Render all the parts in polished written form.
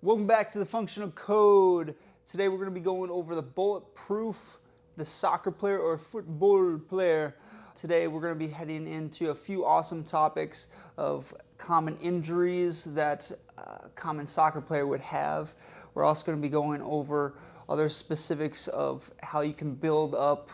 Welcome back to the Functional Code. Today we're going to be going over the bulletproof, the soccer player or football player. Today we're going to be heading into a few awesome topics of common injuries that a common soccer player would have. We're also going to be going over other specifics of how you can build up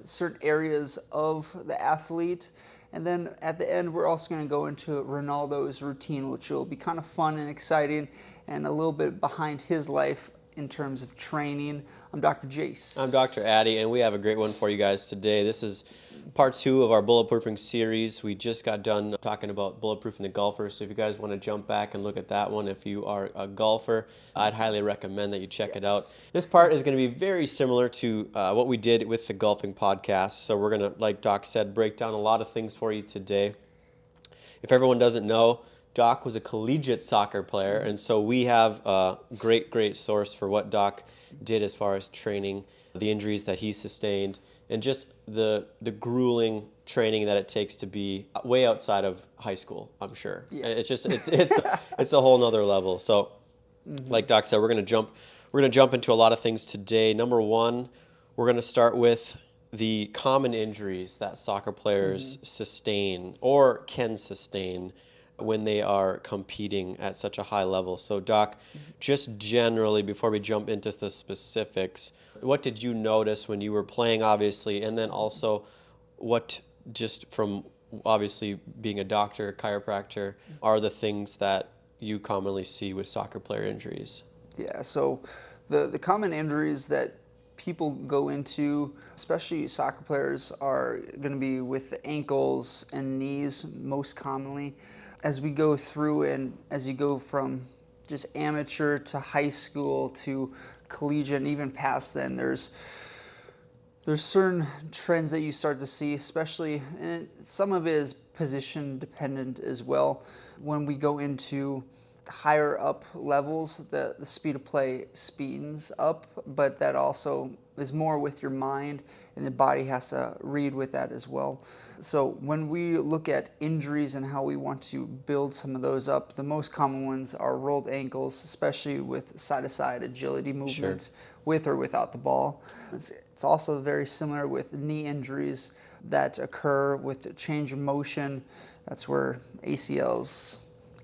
certain areas of the athlete. And then at the end, we're also going to go into Ronaldo's routine, which will be kind of fun and exciting and a little bit behind his life in terms of training. I'm Dr. Jace. I'm Dr. Addy, and we have a great one for you guys today. This is part 2 of our Bulletproofing series. We just got done talking about bulletproofing the golfer, so if you guys want to jump back and look at that one, if you are a golfer, I'd highly recommend that you check it out. This part is going to be very similar to what we did with the golfing podcast, so we're going to, like Doc said, break down a lot of things for you today. If everyone doesn't know, Doc was a collegiate soccer player, and so we have a great source for what Doc did as far as training, the injuries that he sustained, and just the grueling training that it takes to be way outside of high school, I'm sure. Yeah. It's a whole nother level. So like Doc said, we're gonna jump into a lot of things today. Number one, we're gonna start with the common injuries that soccer players sustain or can sustain when they are competing at such a high level. So Doc, just generally, before we jump into the specifics, what did you notice when you were playing, obviously, and then also what, just from obviously being a doctor, chiropractor, are the things that you commonly see with soccer player injuries? Yeah, so the common injuries that people go into, especially soccer players, are going to be with the ankles and knees most commonly. As we go through and as you go from just amateur to high school to collegiate and even past then, there's certain trends that you start to see, especially, and some of it is position dependent as well. When we go into higher up levels, the speed of play speeds up, but that also is more with your mind, and the body has to read with that as well. So when we look at injuries and how we want to build some of those up, the most common ones are rolled ankles, especially with side-to-side agility movement, with or without the ball. It's also very similar with knee injuries that occur with change of motion. That's where ACLs,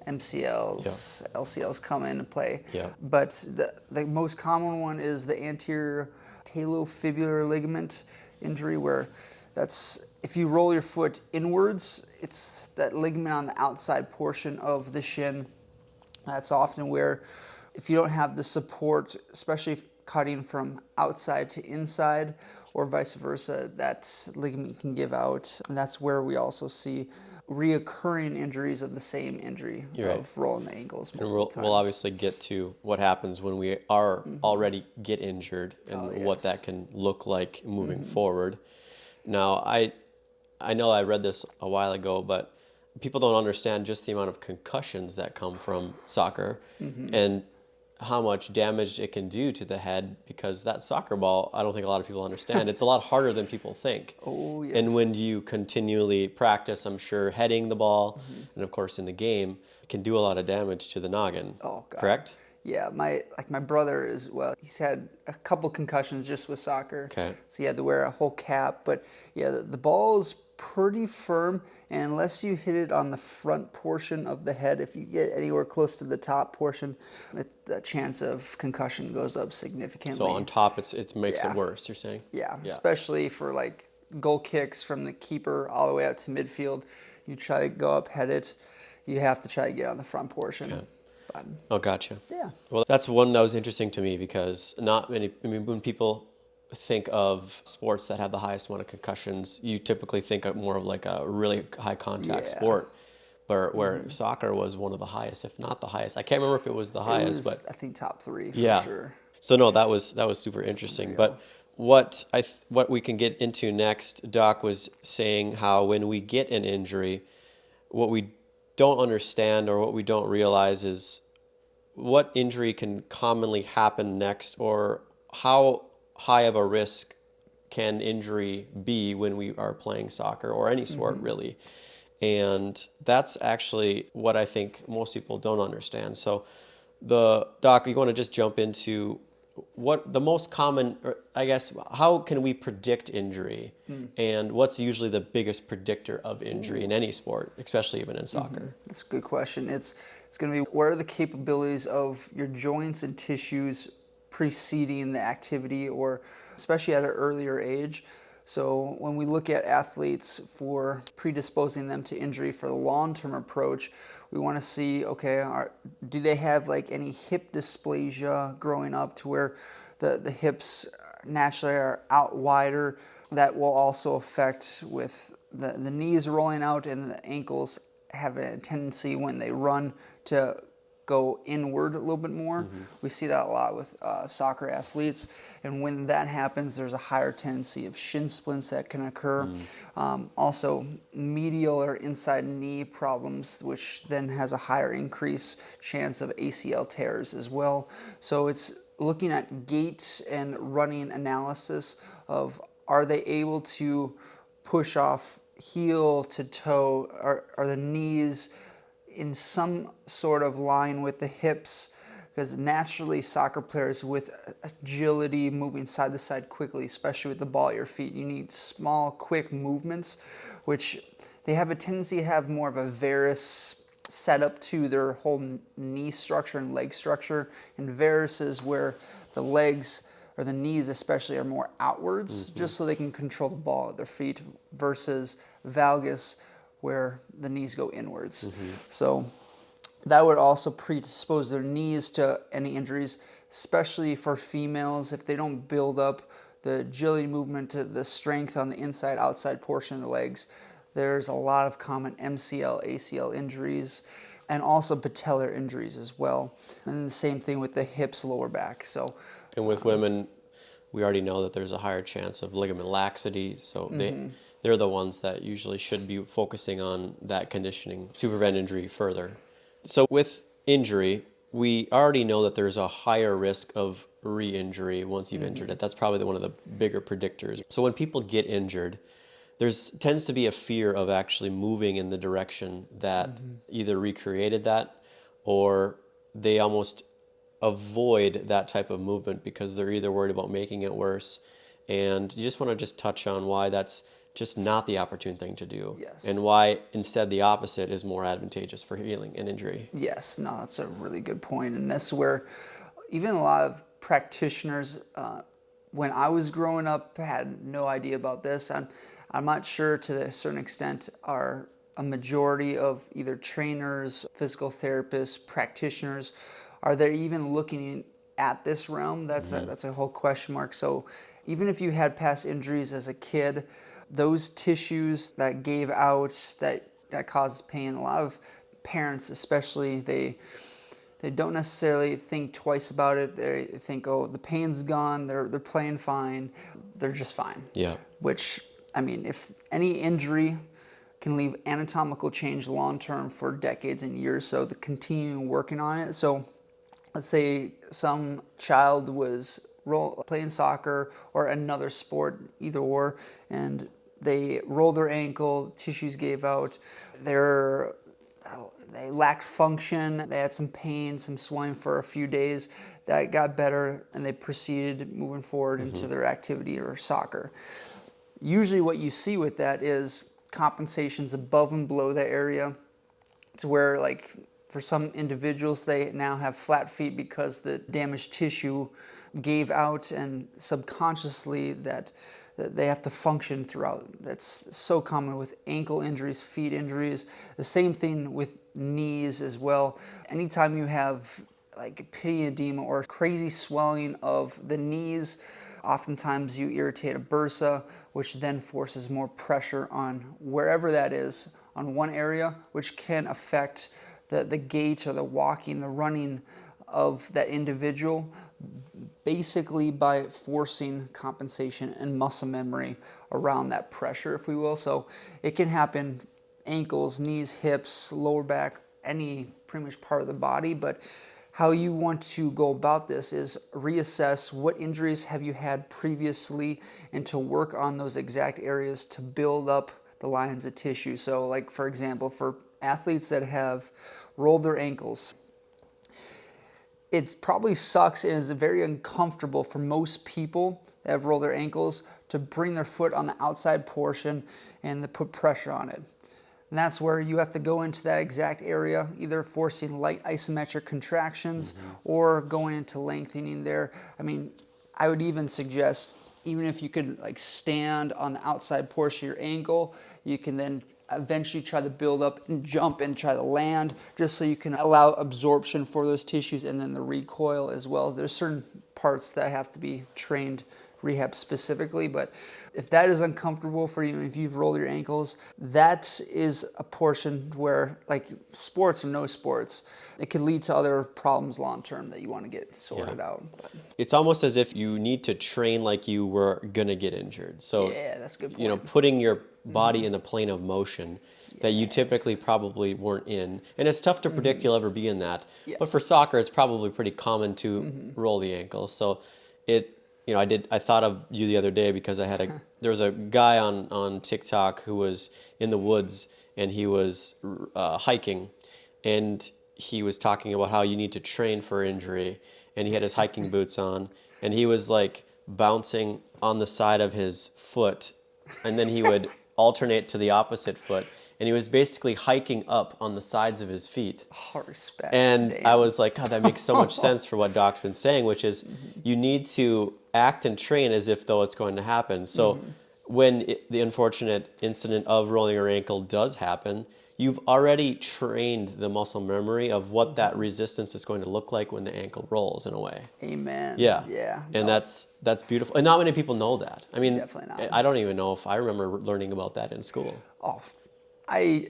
MCLs, LCLs come into play. But the most common one is the anterior talofibular ligament injury, where that's if you roll your foot inwards, it's that ligament on the outside portion of the shin. That's often where, if you don't have the support, especially if cutting from outside to inside or vice versa, that ligament can give out. And that's where we also see reoccurring injuries of the same injury of rolling the ankles multiple times. We'll obviously get to what happens when we are already get injured and what that can look like moving forward. Now, I know I read this a while ago, but people don't understand just the amount of concussions that come from soccer and how much damage it can do to the head, because that soccer ball, I don't think a lot of people understand. It's a lot harder than people think. Oh, yes. And when you continually practice, I'm sure, heading the ball, and of course in the game, it can do a lot of damage to the noggin. Oh, God. Correct? Yeah, my brother is, well, he's had a couple concussions just with soccer. Okay. So he had to wear a whole cap. But yeah, the ball is pretty firm, and unless you hit it on the front portion of the head, if you get anywhere close to the top portion, the chance of concussion goes up significantly. So on top, it makes it worse, you're saying? Yeah, especially for like goal kicks from the keeper all the way out to midfield. You try to go up, head it, you have to try to get on the front portion. Okay. Oh, gotcha. Yeah. Well, that's one that was interesting to me, because when people think of sports that have the highest amount of concussions, you typically think of more of like a really high contact sport, where soccer was one of the highest, if not the highest. I can't remember if it was the highest, but I think top 3 for sure. So no, that was super interesting. But what we can get into next, Doc was saying how when we get an injury, what we don't understand or what we don't realize is what injury can commonly happen next, or how high of a risk can injury be when we are playing soccer or any sport really. And that's actually what I think most people don't understand. So the doc, you want to just jump into what the most common, or I guess, how can we predict injury, and what's usually the biggest predictor of injury in any sport, especially even in soccer? That's a good question. It's going to be, what are the capabilities of your joints and tissues preceding the activity, or especially at an earlier age. So when we look at athletes for predisposing them to injury for the long-term approach, we want to see, okay, do they have like any hip dysplasia growing up to where the hips naturally are out wider? That will also affect with the knees rolling out, and the ankles have a tendency when they run to go inward a little bit more. We see that a lot with soccer athletes, and when that happens, there's a higher tendency of shin splints that can occur. Also, medial or inside knee problems, which then has a higher increased chance of ACL tears as well. So it's looking at gait and running analysis of, are they able to push off heel to toe? Are the knees in some sort of line with the hips? Because naturally soccer players with agility, moving side to side quickly, especially with the ball at your feet, you need small, quick movements, which they have a tendency to have more of a varus setup to their whole knee structure and leg structure. And varus is where the legs, or the knees especially, are more outwards, just so they can control the ball at their feet, versus valgus, where the knees go inwards. So that would also predispose their knees to any injuries, especially for females if they don't build up the agility movement, to the strength on the inside outside portion of the legs. There's a lot of common MCL, ACL injuries, and also patellar injuries as well. And the same thing with the hips, lower back. So, And with women, we already know that there's a higher chance of ligament laxity, so they're the ones that usually should be focusing on that conditioning to prevent injury further. So with injury, we already know that there's a higher risk of re-injury once you've injured it. That's probably one of the bigger predictors. So when people get injured, tends to be a fear of actually moving in the direction that either recreated that, or they almost avoid that type of movement because they're either worried about making it worse. And you just want to just touch on why that's just not the opportune thing to do. Yes. And why instead the opposite is more advantageous for healing an injury. yes, no, that's a really good point. And that's where even a lot of practitioners, when I was growing up, had no idea about this. I'm not sure, to a certain extent, are a majority of either trainers, physical therapists, practitioners, are they even looking at this realm? That's a whole question mark. So even if you had past injuries as a kid, those tissues that gave out, that causes pain, a lot of parents especially, they don't necessarily think twice about it. They think, oh, the pain's gone, they're playing fine, they're just fine. Yeah. Which, I mean, if any injury can leave anatomical change long term for decades and years, so the continuing working on it. So let's say some child was playing soccer or another sport, either or, and they rolled their ankle, tissues gave out, they lacked function, they had some pain, some swelling for a few days, that got better, and they proceeded moving forward into their activity or soccer. Usually what you see with that is compensations above and below that area. It's where, like, for some individuals, they now have flat feet because the damaged tissue gave out, and subconsciously that they have to function throughout. That's so common with ankle injuries, feet injuries. The same thing with knees as well. Anytime you have like pity edema or crazy swelling of the knees, oftentimes you irritate a bursa, which then forces more pressure on wherever that is on one area, which can affect the gait or the walking, the running of that individual, basically by forcing compensation and muscle memory around that pressure, if we will. So it can happen ankles, knees, hips, lower back, any pretty much part of the body. But how you want to go about this is reassess what injuries have you had previously, and to work on those exact areas to build up the lines of tissue. So like, for example, for athletes that have rolled their ankles, It probably sucks and is very uncomfortable for most people that have rolled their ankles to bring their foot on the outside portion and to put pressure on it. And that's where you have to go into that exact area, either forcing light isometric contractions or going into lengthening there. I mean, I would even suggest, even if you could like stand on the outside portion of your ankle, you can then eventually try to build up and jump and try to land, just so you can allow absorption for those tissues and then the recoil as well. There's certain parts that have to be trained rehab specifically, but if that is uncomfortable for you, if you've rolled your ankles, that is a portion where, like, sports or no sports, it could lead to other problems long term that you want to get sorted out. But it's almost as if you need to train like you were gonna get injured. So yeah, that's a good point. You know, putting your body in the plane of motion that you typically probably weren't in, and it's tough to predict you'll ever be in that. But for soccer, it's probably pretty common to roll the ankle. So you know, I thought of you the other day because I had there was a guy on TikTok who was in the woods and he was hiking, and he was talking about how you need to train for injury, and he had his hiking boots on, and he was like bouncing on the side of his foot, and then he would alternate to the opposite foot, and he was basically hiking up on the sides of his feet. Oh, respect. And Damn. I was like, God, that makes so much sense for what Doc's been saying, which is you need to act and train as if though it's going to happen. So when the unfortunate incident of rolling your ankle does happen, you've already trained the muscle memory of what that resistance is going to look like when the ankle rolls, in a way. Amen. Yeah. Yeah. And that's beautiful. And not many people know that. I mean, Definitely not. I don't even know if I remember learning about that in school. Oh, I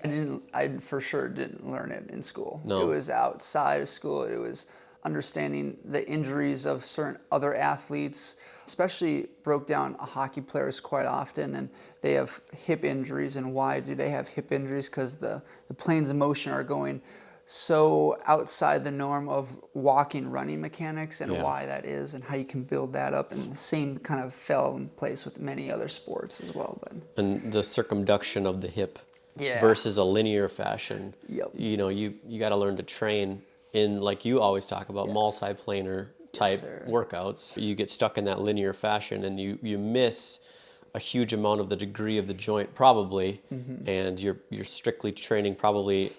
for sure didn't learn it in school. No. It was outside of school. It was understanding the injuries of certain other athletes, especially broke down hockey players quite often, and they have hip injuries. And why do they have hip injuries? Because the planes of motion are going so outside the norm of walking, running mechanics, and why that is and how you can build that up. And the same kind of fell in place with many other sports as well. But And the circumduction of the hip versus a linear fashion. Yep. You know, you got to learn to train in, like you always talk about, multiplanar type workouts. You get stuck in that linear fashion and you miss a huge amount of the degree of the joint probably, and you're strictly training probably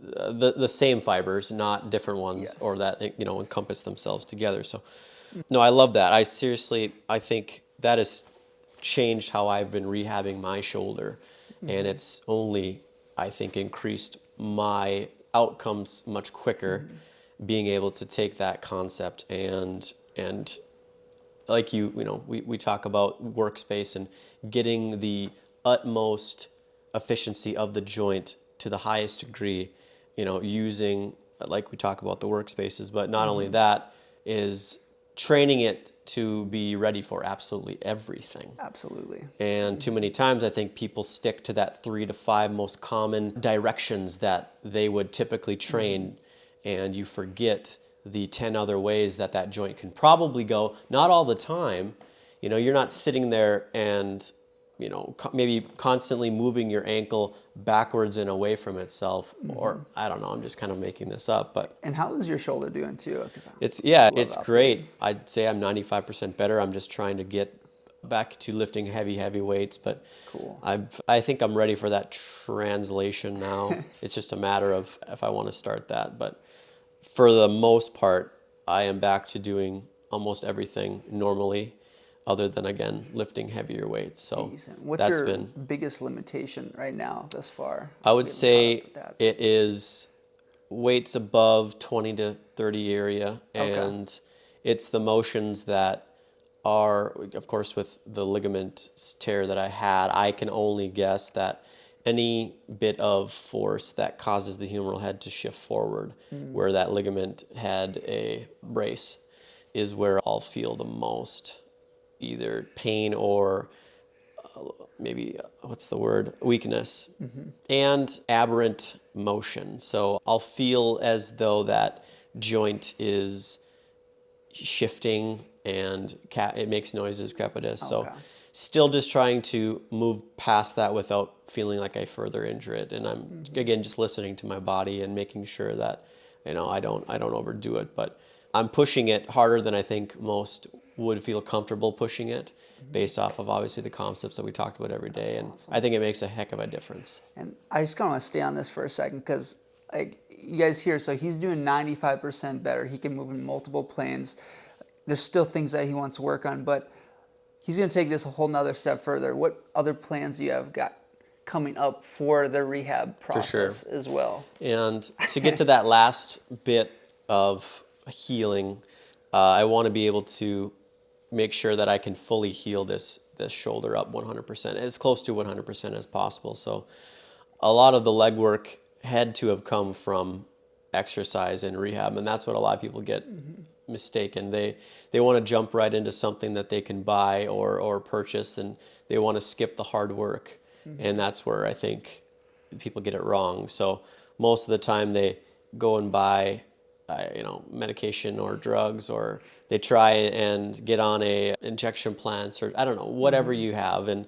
the same fibers, not different ones, or that, you know, encompass themselves together. So no, I love that. I think that has changed how I've been rehabbing my shoulder, and it's only, I think, increased my outcomes much quicker, being able to take that concept and like you know, we talk about workspace and getting the utmost efficiency of the joint to the highest degree, you know, using, like we talk about the workspaces, but not only that, is training it to be ready for absolutely everything. absolutely. And too many times I think people stick to that 3 to 5 most common directions that they would typically train, and you forget the 10 other ways that that joint can probably go. Not all the time. You know, you're not sitting there and, you know, maybe constantly moving your ankle backwards and away from itself, or I don't know, I'm just kind of making this up, but And how is your shoulder doing too? it's great. I'd say I'm 95% better. I'm just trying to get back to lifting heavy weights, but Cool. I think I'm ready for that translation now. It's just a matter of if I want to start that, but for the most part, I am back to doing almost everything normally, other than, again, lifting heavier weights. So Decent. What's that's your been biggest limitation right now thus far? I would Getting say caught up with that. it is weights above 20 to 30 area, and it's the motions that are, of course, with the ligament tear that I had, I can only guess that any bit of force that causes the humeral head to shift forward, where that ligament had a brace, is where I'll feel the most either pain or maybe, what's the word, weakness, and aberrant motion. So I'll feel as though that joint is shifting and it makes noises, crepitus. So still just trying to move past that without feeling like I further injure it. And I'm, again, just listening to my body and making sure that I don't overdo it, but I'm pushing it harder than I think most would feel comfortable pushing it, based off of obviously the concepts that we talked about every day. And awesome. I think it makes a heck of a difference. And I just kind of want to stay on this for a second because, like, you guys hear, so he's doing 95% better. He can move in multiple planes. There's still things that he wants to work on, but he's going to take this a whole nother step further. What other plans do you have got coming up for the rehab process as well? And to get to that last bit of healing, I want to be able to make sure that I can fully heal this shoulder up 100%, as close to 100% as possible. So a lot of the leg work had to have come from exercise and rehab, and that's what a lot of people get mistaken. They want to jump right into something that they can buy or purchase, and they want to skip the hard work. And that's where I think people get it wrong. So most of the time they go and buy medication or drugs, or they try and get on a injection plants, or I don't know, whatever you have. And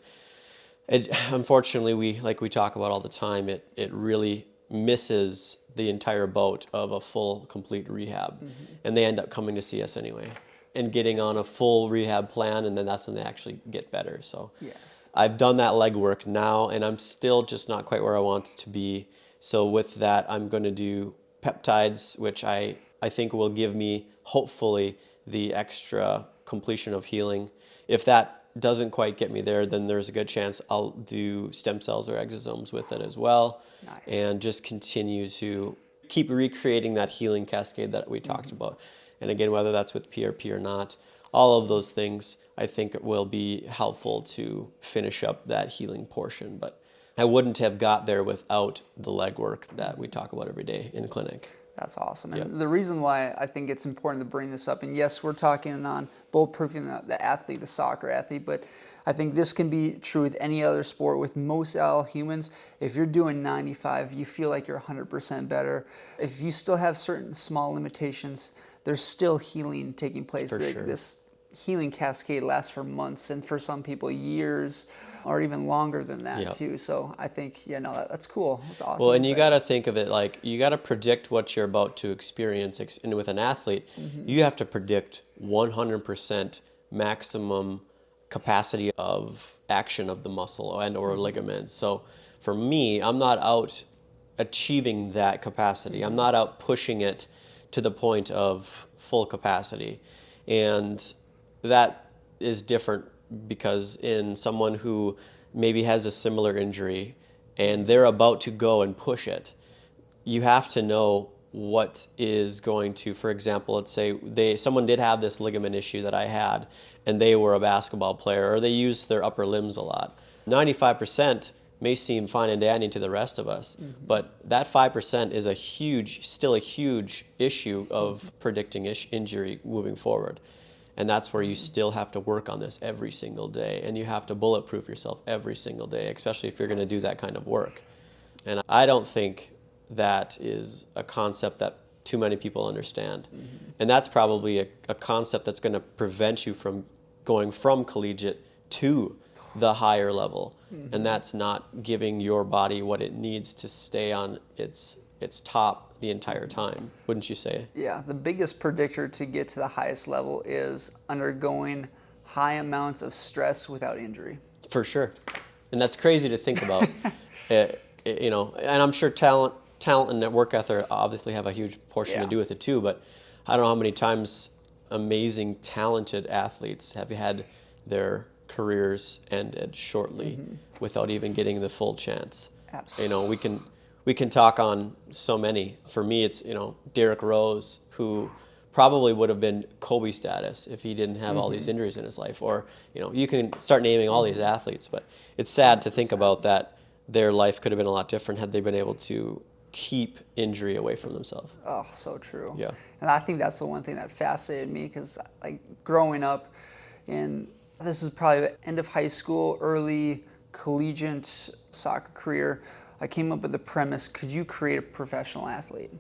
unfortunately, we talk about all the time, it really misses the entire boat of a full, complete rehab. And they end up coming to see us anyway and getting on a full rehab plan, and then that's when they actually get better. So Yes. I've done that legwork now, and I'm still just not quite where I want it to be. So with that, I'm going to do peptides, which I think will give me, hopefully, the extra completion of healing. If that doesn't quite get me there, then there's a good chance I'll do stem cells or exosomes with it as well. Nice. And just continue to keep recreating that healing cascade that we talked about. And again, whether that's with PRP or not, all of those things I think will be helpful to finish up that healing portion. But I wouldn't have got there without the legwork that we talk about every day in clinic. That's awesome. And Yep. the reason why I think it's important to bring this up, and yes, we're talking on bulletproofing the athlete, the soccer athlete, but I think this can be true with any other sport. With most all humans, if you're doing 95, you feel like you're 100% better. If you still have certain small limitations, there's still healing taking place. For sure. This healing cascade lasts for months, and for some people years, or even longer than that Yep. too. So I think, that's cool. That's awesome. Well, and you insight. got to think of it like you got to predict what you're about to experience. And with an athlete, you have to predict 100% maximum capacity of action of the muscle and or ligament. So for me, I'm not out achieving that capacity. I'm not out pushing it to the point of full capacity. And that is different because in someone who maybe has a similar injury and they're about to go and push it, you have to know what is going to, for example, let's say someone did have this ligament issue that I had and they were a basketball player or they used their upper limbs a lot. 95% may seem fine and dandy to the rest of us, but that 5% is still a huge issue of predicting injury moving forward. And that's where you still have to work on this every single day, and you have to bulletproof yourself every single day, especially if you're going to do that kind of work. And I don't think that is a concept that too many people understand. And that's probably a concept that's going to prevent you from going from collegiate to the higher level. And that's not giving your body what it needs to stay on its top the entire time, wouldn't you say? Yeah, the biggest predictor to get to the highest level is undergoing high amounts of stress without injury. For sure. And that's crazy to think about. And I'm sure talent and work ethic obviously have a huge portion to do with it too, but I don't know how many times amazing, talented athletes have had their careers ended shortly without even getting the full chance. Absolutely. We can talk on so many. For me, it's, Derrick Rose, who probably would have been Kobe status if he didn't have all these injuries in his life. Or, you can start naming all these athletes, but it's sad to think about that their life could have been a lot different had they been able to keep injury away from themselves. Oh, so true. Yeah. And I think that's the one thing that fascinated me because, like, growing up this is probably the end of high school, early collegiate soccer career, I came up with the premise, could you create a professional athlete?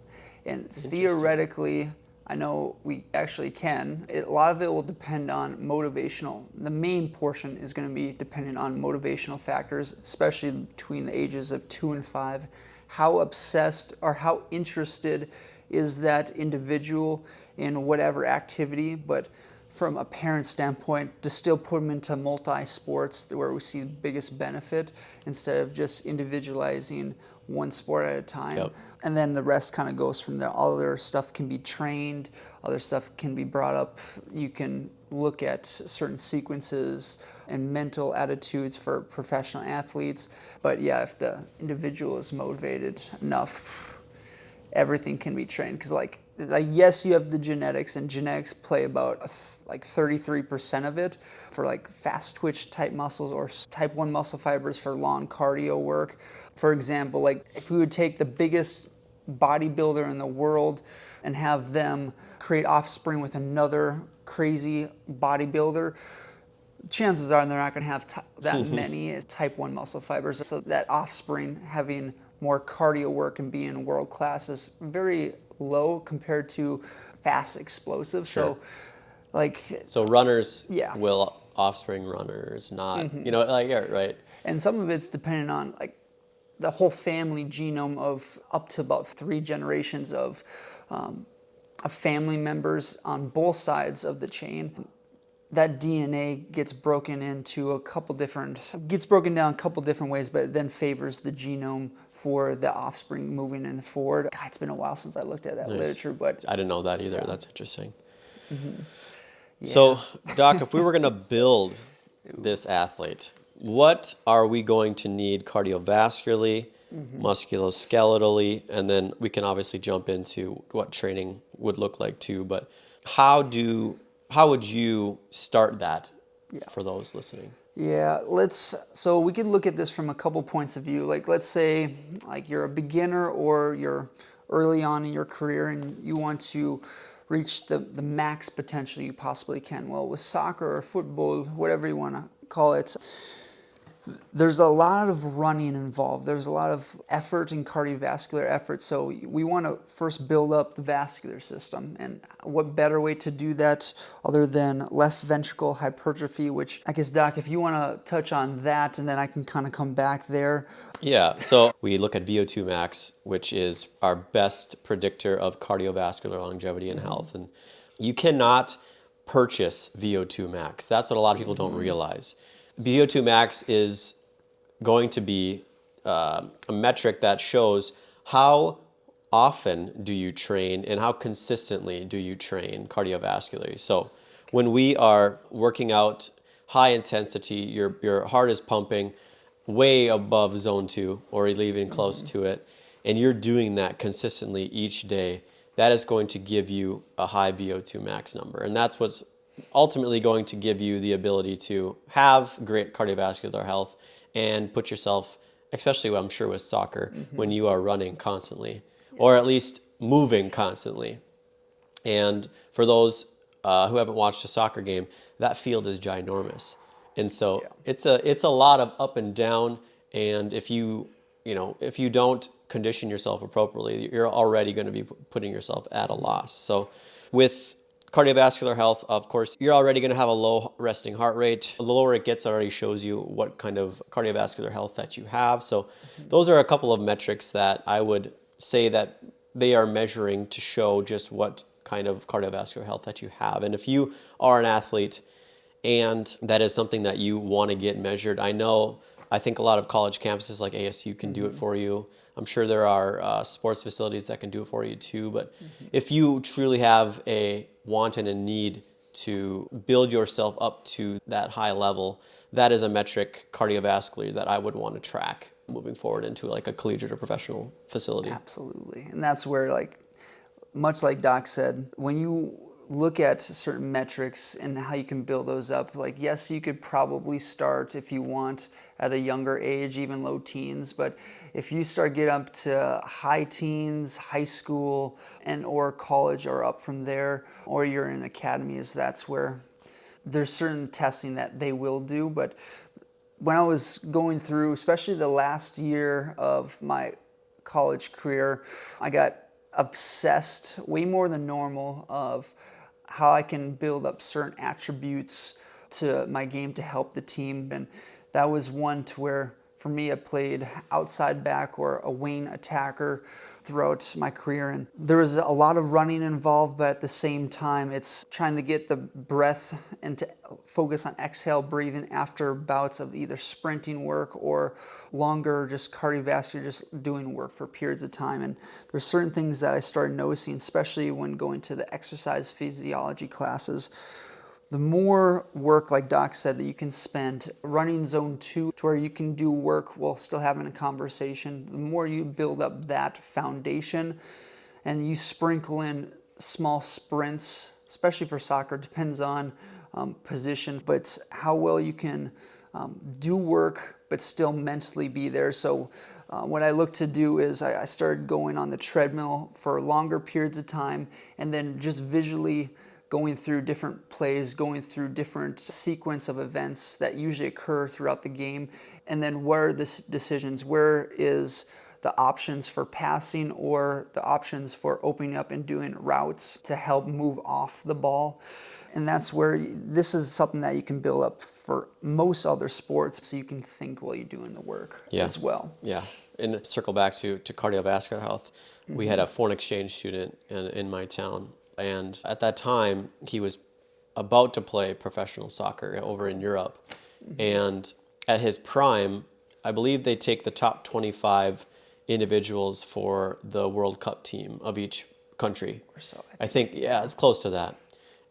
And theoretically, I know we actually can. A lot of it will depend on motivational. The main portion is going to be dependent on motivational factors, especially between the ages of 2 and 5. How obsessed or how interested is that individual in whatever activity, but from a parent standpoint, to still put them into multi-sports where we see the biggest benefit instead of just individualizing one sport at a time. Yep. And then the rest kind of goes from there. Other stuff can be trained, other stuff can be brought up. You can look at certain sequences and mental attitudes for professional athletes. But yeah, if the individual is motivated enough, everything can be trained. Because like yes, you have the genetics, and genetics play about like 33% of it for like fast twitch type muscles or type 1 muscle fibers for long cardio work. For example, like if we would take the biggest bodybuilder in the world and have them create offspring with another crazy bodybuilder, chances are they're not going to have that many type 1 muscle fibers. So that offspring having more cardio work and being world class is very low compared to fast explosive. Sure. So runners yeah. will offspring runners, not yeah, right. And some of it's dependent on like the whole family genome of up to about 3 generations of family members on both sides of the chain. That DNA gets broken down a couple different ways, but it then favors the genome for the offspring moving in forward. God, it's been a while since I looked at that literature, but I didn't know that either. Yeah. That's interesting. Yeah. So, Doc, if we were going to build this athlete, what are we going to need cardiovascularly, musculoskeletally, and then we can obviously jump into what training would look like too, but how would you start that for those listening? Yeah, so we could look at this from a couple points of view. Like let's say like you're a beginner or you're early on in your career and you want to reach the max potential you possibly can. Well, with soccer or football, whatever you want to call it, there's a lot of running involved. There's a lot of effort and cardiovascular effort. So we want to first build up the vascular system. And what better way to do that other than left ventricle hypertrophy, which I guess, Doc, if you want to touch on that, and then I can kind of come back there. Yeah, so we look at VO2 max, which is our best predictor of cardiovascular longevity and health. And you cannot purchase VO2 max. That's what a lot of people don't realize. VO2 max is going to be a metric that shows how often do you train and how consistently do you train cardiovascularly. So when we are working out high intensity, your heart is pumping way above zone 2 or even close to it, and you're doing that consistently each day, that is going to give you a high VO2 max number. And that's what's ultimately going to give you the ability to have great cardiovascular health and put yourself, especially I'm sure with soccer, when you are running constantly, or at least moving constantly. And for those who haven't watched a soccer game, that field is ginormous. And so it's a lot of up and down. And if you don't condition yourself appropriately, you're already going to be putting yourself at a loss. So with cardiovascular health, of course, you're already going to have a low resting heart rate. The lower it gets already shows you what kind of cardiovascular health that you have. So those are a couple of metrics that I would say that they are measuring to show just what kind of cardiovascular health that you have. And if you are an athlete and that is something that you want to get measured, I think a lot of college campuses like ASU can do it for you. I'm sure there are sports facilities that can do it for you too. But if you truly have a want and a need to build yourself up to that high level, that is a metric cardiovascularly that I would want to track moving forward into like a collegiate or professional facility. Absolutely. And that's where, like, much like Doc said, when you look at certain metrics and how you can build those up, like, yes, you could probably start if you want at a younger age, even low teens, but if you start getting up to high teens, high school, and or college or up from there, or you're in academies, that's where there's certain testing that they will do. But when I was going through, especially the last year of my college career, I got obsessed way more than normal of how I can build up certain attributes to my game to help the team. And that was one to where For me, I played outside back or a wing attacker throughout my career, and there was a lot of running involved, but at the same time, it's trying to get the breath and to focus on exhale breathing after bouts of either sprinting work or longer just cardiovascular, just doing work for periods of time. And there's certain things that I started noticing, especially when going to the exercise physiology classes. The more work, like Doc said, that you can spend running zone 2 to where you can do work while still having a conversation, the more you build up that foundation and you sprinkle in small sprints, especially for soccer, depends on position, but how well you can do work but still mentally be there. So what I look to do is I started going on the treadmill for longer periods of time and then just visually going through different plays, going through different sequence of events that usually occur throughout the game. And then what are the decisions? Where is the options for passing or the options for opening up and doing routes to help move off the ball? And that's where this is something that you can build up for most other sports so you can think while you're doing the work as well. Yeah. And circle back to cardiovascular health. We had a foreign exchange student in my town. And at that time, he was about to play professional soccer over in Europe. And at his prime, I believe they take the top 25 individuals for the World Cup team of each country. Or so, I think, yeah, it's close to that.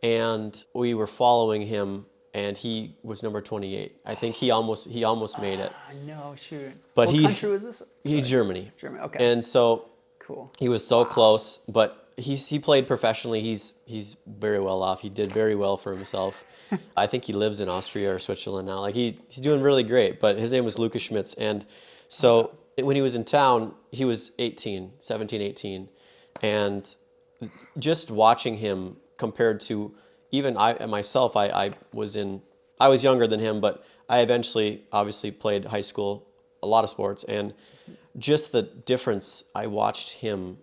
And we were following him, and he was number 28. I think he almost made it. No, shoot. But what country was this? Germany. Germany, okay. And so Cool. he was so close, but he played professionally. He's very well off. He did very well for himself. I think he lives in Austria or Switzerland now. Like he's doing really great. But his name was Lucas Schmitz, and so when he was in town, he was 17, 18, and just watching him compared to even I myself, I was younger than him, but I eventually obviously played high school, a lot of sports, and just the difference I watched him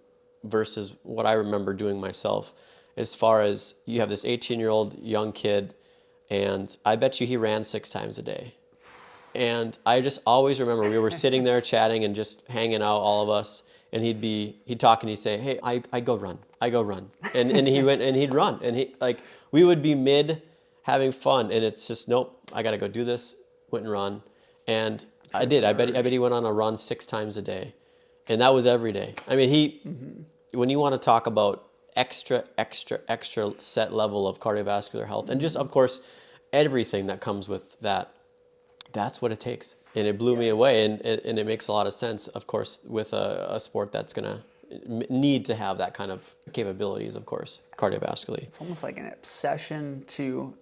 versus what I remember doing myself, as far as you have this 18-year-old young kid, and I bet you he ran 6 times a day. And I just always remember we were sitting there chatting and just hanging out, all of us, and he'd talk and he'd say, "Hey, I go run. And he went and he'd run, and we would be mid having fun, and it's just, nope, I got to go do this. Went and run, and I did. I bet he went on a run 6 times a day, and that was every day. I mean, when you want to talk about extra set level of cardiovascular health, and just of course everything that comes with that, that's what it takes. And it blew me away, and it makes a lot of sense, of course, with a sport that's gonna need to have that kind of capabilities, of course, cardiovascularly. It's almost like an obsession to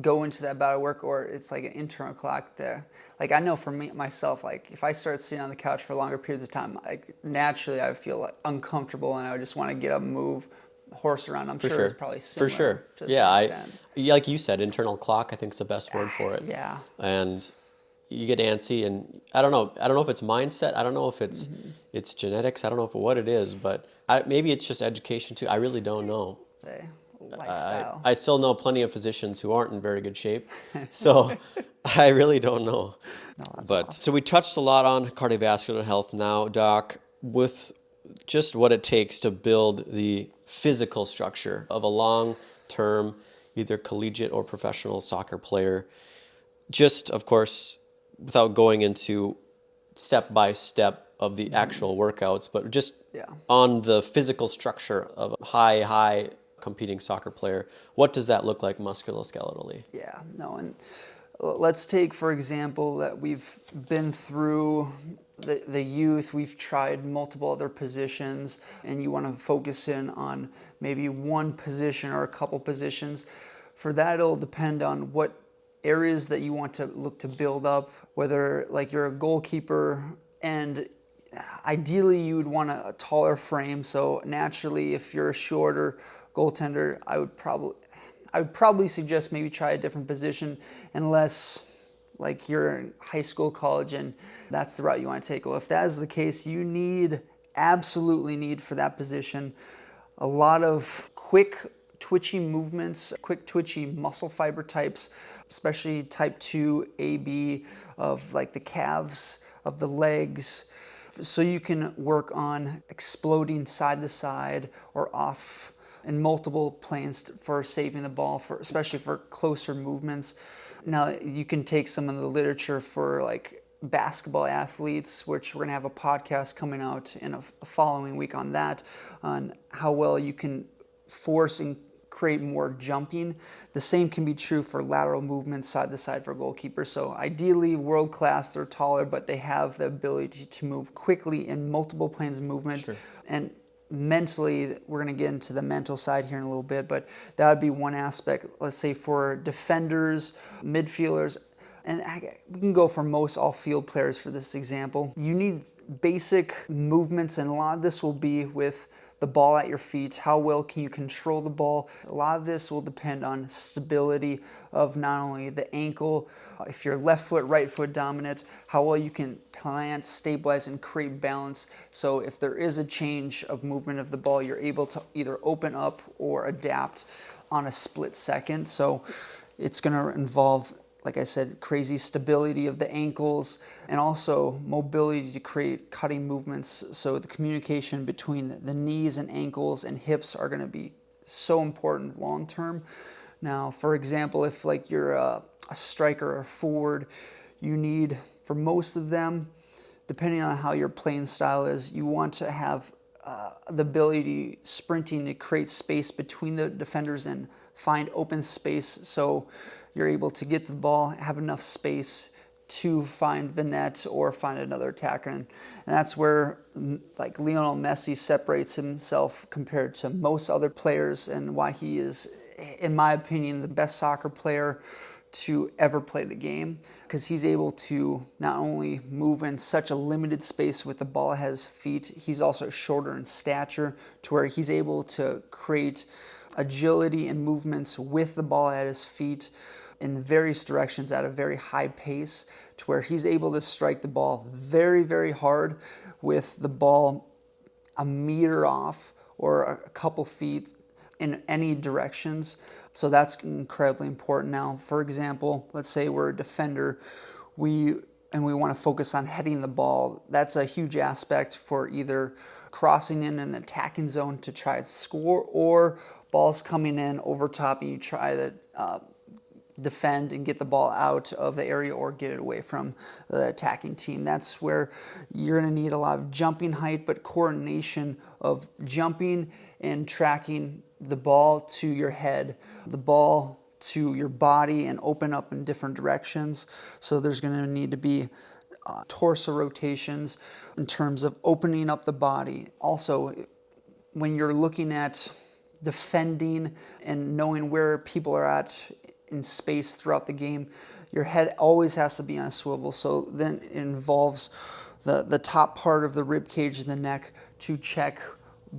go into that bout of work, or it's like an internal clock there. Like I know for myself, like if I start sitting on the couch for longer periods of time, like naturally I would feel like uncomfortable and I would just want to get up and move, horse around. I'm sure it's probably similar. For sure. Yeah, like you said, internal clock, I think is the best word for it. Yeah. And you get antsy, and I don't know if it's mindset. I don't know if it's genetics. I don't know what it is, but maybe it's just education too. I really don't know. Lifestyle. I still know plenty of physicians who aren't in very good shape, so I really don't know. No, that's but awesome. So we touched a lot on cardiovascular health now, Doc, with just what it takes to build the physical structure of a long-term, either collegiate or professional soccer player. Just, of course, without going into step by step of the actual workouts, but just on the physical structure of a high competing soccer player, what does that look like musculoskeletally? Yeah, no, and let's take, for example, that we've been through the youth, we've tried multiple other positions, and you want to focus in on maybe one position or a couple positions. For that, it'll depend on what areas that you want to look to build up, whether like you're a goalkeeper, and ideally you would want a taller frame. So naturally, if you're a shorter goaltender, I would probably suggest maybe try a different position, unless like you're in high school, college, and that's the route you want to take. Well, if that is the case, you absolutely need for that position a lot of quick twitchy movements, quick twitchy muscle fiber types, especially type 2 AB of like the calves, of the legs, so you can work on exploding side to side or off in multiple planes for saving the ball, especially for closer movements. Now you can take some of the literature for like basketball athletes, which we're going to have a podcast coming out in a following week on that, on how well you can force and create more jumping. The same can be true for lateral movements side to side for goalkeepers. So ideally, world class, they're taller, but they have the ability to move quickly in multiple planes of movement. Sure. And mentally, we're going to get into the mental side here in a little bit, but that would be one aspect. Let's say for defenders, midfielders, and we can go for most all field players for this example. You need basic movements, and a lot of this will be with the ball at your feet. How well can you control the ball? A lot of this will depend on stability of not only the ankle, if you're left foot, right foot dominant, how well you can plant, stabilize, and create balance. So if there is a change of movement of the ball, you're able to either open up or adapt on a split second. So it's going to involve, like I said, crazy stability of the ankles and also mobility to create cutting movements. So the communication between the knees and ankles and hips are going to be so important long term. Now, for example, if like you're a striker or forward, you need, for most of them, depending on how your playing style is, you want to have the ability sprinting to create space between the defenders and find open space, so you're able to get the ball, have enough space to find the net or find another attacker. And that's where like Lionel Messi separates himself compared to most other players, and why he is, in my opinion, the best soccer player to ever play the game, because he's able to not only move in such a limited space with the ball at his feet, he's also shorter in stature to where he's able to create agility and movements with the ball at his feet in various directions at a very high pace, to where he's able to strike the ball very, very hard with the ball a meter off or a couple feet in any directions. So that's incredibly important. Now, for example, let's say we're a defender, we want to focus on heading the ball. That's a huge aspect for either crossing in an attacking zone to try to score, or balls coming in over top and you try to defend and get the ball out of the area or get it away from the attacking team. That's where you're going to need a lot of jumping height, but coordination of jumping and tracking the ball to your head, the ball to your body, and open up in different directions. So there's going to need to be torso rotations in terms of opening up the body. Also, when you're looking at defending and knowing where people are at in space throughout the game, your head always has to be on a swivel. So then it involves the top part of the rib cage and the neck to check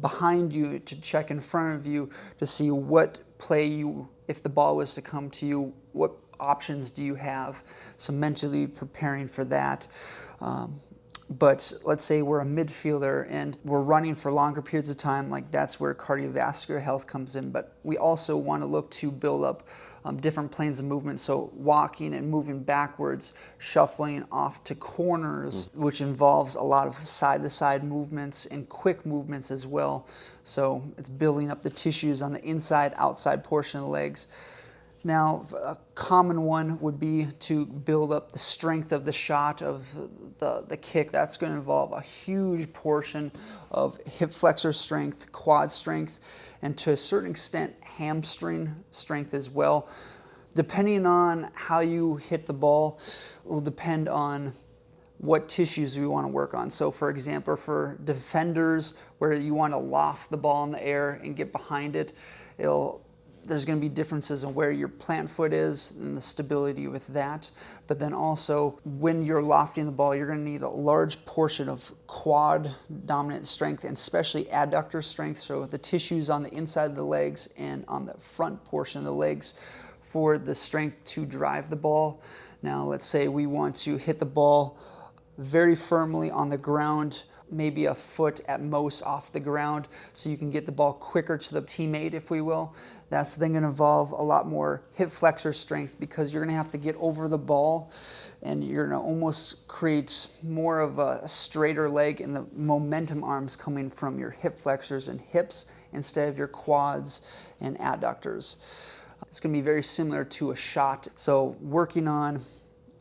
behind you, to check in front of you, to see what play you, if the ball was to come to you, what options do you have. So mentally preparing for that. But let's say we're a midfielder and we're running for longer periods of time, like that's where cardiovascular health comes in. But we also want to look to build up different planes of movement. So walking and moving backwards, shuffling off to corners, which involves a lot of side-to-side movements and quick movements as well. So it's building up the tissues on the inside, outside portion of the legs. Now, a common one would be to build up the strength of the shot of the kick. That's going to involve a huge portion of hip flexor strength, quad strength, and to a certain extent, hamstring strength as well. Depending on how you hit the ball, will depend on what tissues we want to work on. So for example, for defenders, where you want to loft the ball in the air and get behind it, there's going to be differences in where your plant foot is and the stability with that. But then also, when you're lofting the ball, you're going to need a large portion of quad dominant strength, and especially adductor strength, so the tissues on the inside of the legs and on the front portion of the legs for the strength to drive the ball. Now, let's say we want to hit the ball very firmly on the ground, maybe a foot at most off the ground, so you can get the ball quicker to the teammate, if we will. That's then going to involve a lot more hip flexor strength, because you're going to have to get over the ball, and you're going to almost create more of a straighter leg, and the momentum arms coming from your hip flexors and hips instead of your quads and adductors. It's going to be very similar to a shot. So working on,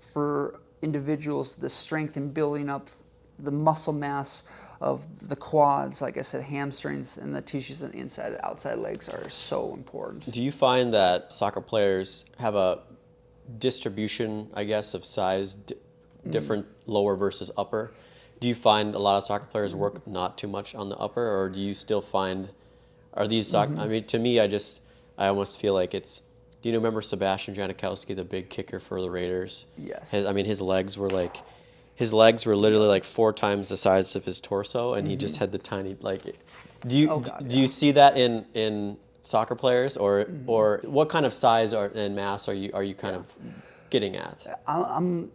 for individuals, the strength in building up the muscle mass of the quads, like I said, hamstrings, and the tissues on the inside and outside legs are so important. Do you find that soccer players have a distribution, I guess, of size different lower versus upper? Do you find a lot of soccer players work not too much on the upper, or do you still find, are these I mean, to me, I almost feel like it's, do you remember Sebastian Janikowski, the big kicker for the Raiders? Yes. His legs were literally like 4 times the size of his torso, and he just had the tiny, like, do you see that in soccer players, or what kind of size and mass are you kind of getting at? I'm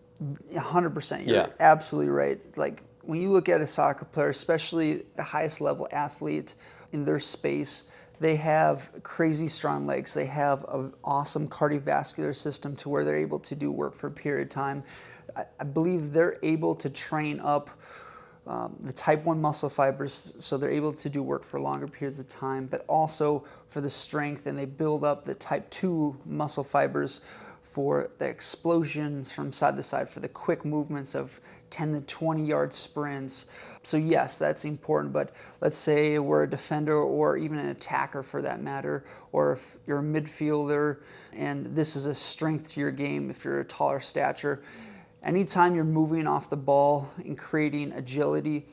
100%. You're absolutely right. Like, when you look at a soccer player, especially the highest level athlete in their space, they have crazy strong legs. They have an awesome cardiovascular system to where they're able to do work for a period of time. I believe they're able to train up the type 1 muscle fibers, so they're able to do work for longer periods of time, but also for the strength, and they build up the type 2 muscle fibers for the explosions from side to side, for the quick movements of 10 to 20 yard sprints. So yes, that's important, but let's say we're a defender, or even an attacker for that matter, or if you're a midfielder and this is a strength to your game, if you're a taller stature, anytime you're moving off the ball and creating agility,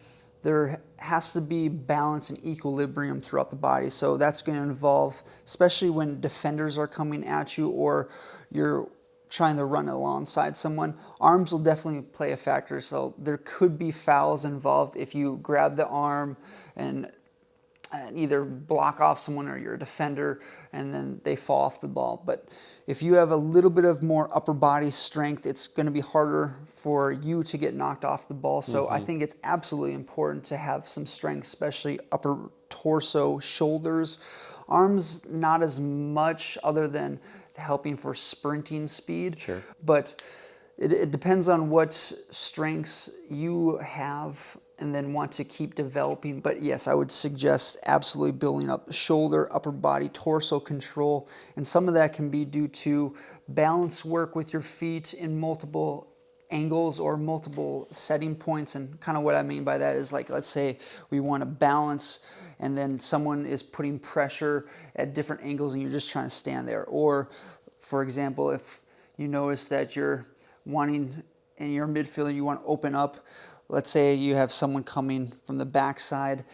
there has to be balance and equilibrium throughout the body. So that's going to involve, especially when defenders are coming at you, or you're trying to run alongside someone, arms will definitely play a factor. So there could be fouls involved if you grab the arm and either block off someone, or you're a defender, and then they fall off the ball. But if you have a little bit of more upper body strength, it's going to be harder for you to get knocked off the ball. So I think it's absolutely important to have some strength, especially upper torso, shoulders. Arms, not as much, other than helping for sprinting speed. Sure. But it depends on what strengths you have and then want to keep developing. But yes, I would suggest absolutely building up shoulder, upper body, torso control. And some of that can be due to balance work with your feet in multiple angles or multiple setting points. And kind of what I mean by that is, like, let's say we want to balance, and then someone is putting pressure at different angles and you're just trying to stand there. Or, for example, if you notice that you're wanting, and you're a midfielder, you want to open up, let's say you have someone coming from the backside,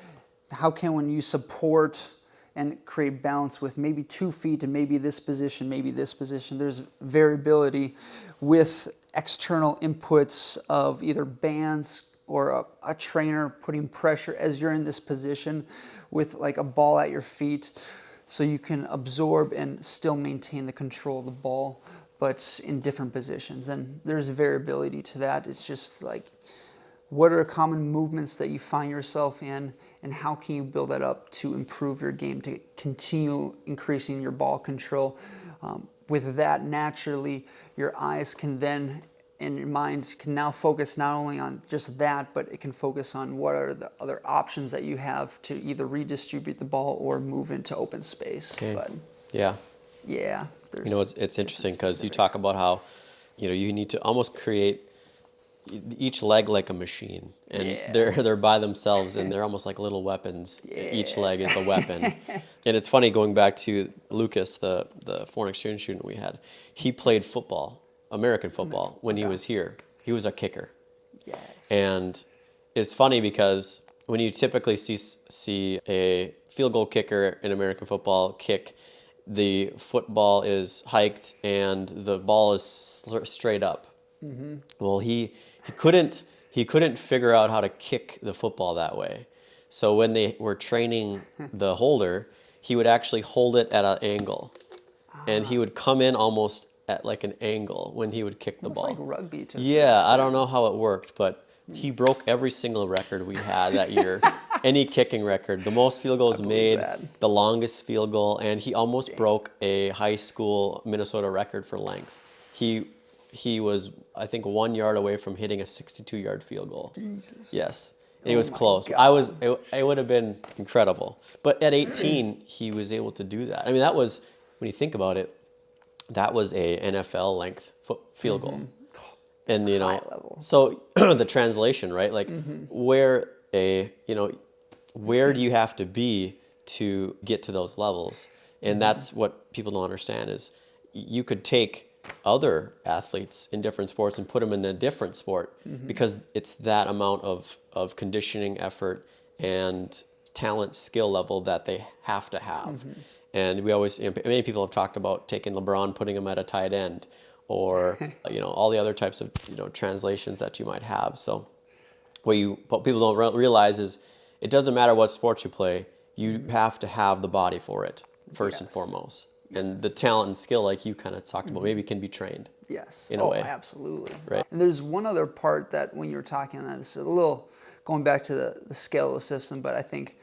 how can, when you support and create balance with maybe 2 feet and maybe this position, there's variability with external inputs of either bands or a trainer putting pressure as you're in this position with like a ball at your feet, so you can absorb and still maintain the control of the ball, but in different positions. And there's variability to that. It's just like, what are common movements that you find yourself in, and how can you build that up to improve your game, to continue increasing your ball control? With that, naturally, your eyes can then, and your mind can now focus not only on just that, but it can focus on what are the other options that you have to either redistribute the ball or move into open space. Okay. But yeah. You know, it's interesting because you talk about how, you need to almost create each leg like a machine, and they're by themselves, and they're almost like little weapons. Each leg is a weapon. And it's funny, going back to Lucas, the foreign exchange student we had, he played football, American football, when he was here. He was a kicker. Yes. And it's funny because when you typically see a field goal kicker in American football kick, the football is hiked and the ball is straight up. Well, he couldn't figure out how to kick the football that way. So when they were training the holder, he would actually hold it at an angle, and he would come in almost at like an angle when he would kick the ball. Almost like rugby. Yeah, I don't know how it worked, but He broke every single record we had that year. Any kicking record, the most field goals made, the longest field goal, and he almost broke a high school Minnesota record for length. He was, I think, 1 yard away from hitting a 62-yard field goal. Jesus. Yes. It was close. God. It would have been incredible. But at 18, he was able to do that. I mean, that was, when you think about it, that was a NFL length field goal. And, you know, so the translation, right? Like where do you have to be to get to those levels? And that's what people don't understand is you could take other athletes in different sports and put them in a different sport because it's that amount of conditioning effort and talent skill level that they have to have. And we always, many people have talked about taking LeBron, putting him at a tight end, or all the other types of translations that you might have. So what people don't realize is it doesn't matter what sport you play, you have to have the body for it first and foremost. And the talent and skill, like you kind of talked about, maybe can be trained. Yes. In a way. Absolutely. Right. And there's one other part that when you were talking on this, a little going back to the skeletal system, but I think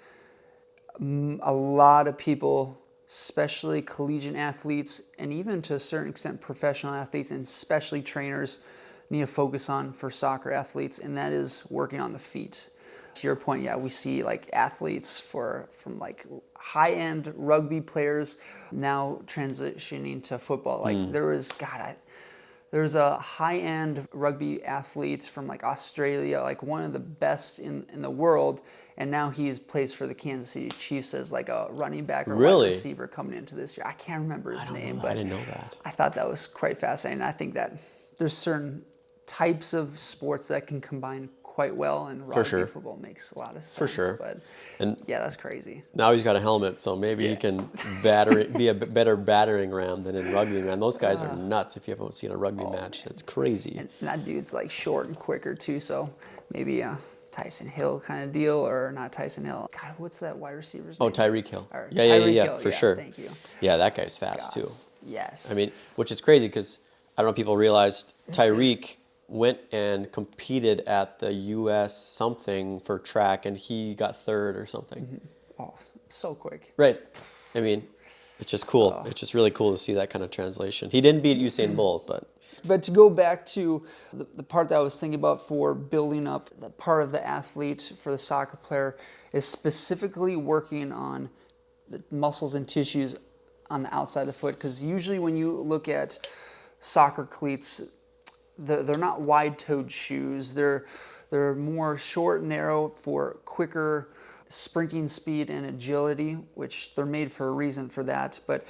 a lot of people, especially collegiate athletes, and even to a certain extent professional athletes, and especially trainers, need to focus on for soccer athletes, and that is working on the feet. To your point, yeah, we see like athletes from like high-end rugby players now transitioning to football. Like there's a high-end rugby athlete from like Australia, like one of the best in the world, and now he plays for the Kansas City Chiefs as like a running back or wide receiver coming into this year. I can't remember his name, but I didn't know that. I thought that was quite fascinating. I think that there's certain types of sports that can combine quite well, and rugby football makes a lot of sense. For sure. But and yeah, that's crazy. Now he's got a helmet, so maybe he can be a better battering ram than in rugby, man. Those guys are nuts if you haven't seen a rugby match. That's crazy. And that dude's like short and quicker too, so maybe a Tyson Hill kind of deal, or not Tyson Hill. God, what's that wide receiver's name? Oh, Tyreek Hill. Yeah, Hill, for sure. Thank you. Yeah, that guy's fast too. Yes. I mean, which is crazy because I don't know if people realized Tyreek went and competed at the U.S. something for track, and he got third or something. Oh, so quick. Right. I mean, it's just cool. It's just really cool to see that kind of translation. He didn't beat Usain Bolt, but... But to go back to the part that I was thinking about for building up the part of the athlete for the soccer player is specifically working on the muscles and tissues on the outside of the foot. Because usually when you look at soccer cleats, they're not wide-toed shoes. They're more short and narrow for quicker sprinting speed and agility, which they're made for a reason for that. But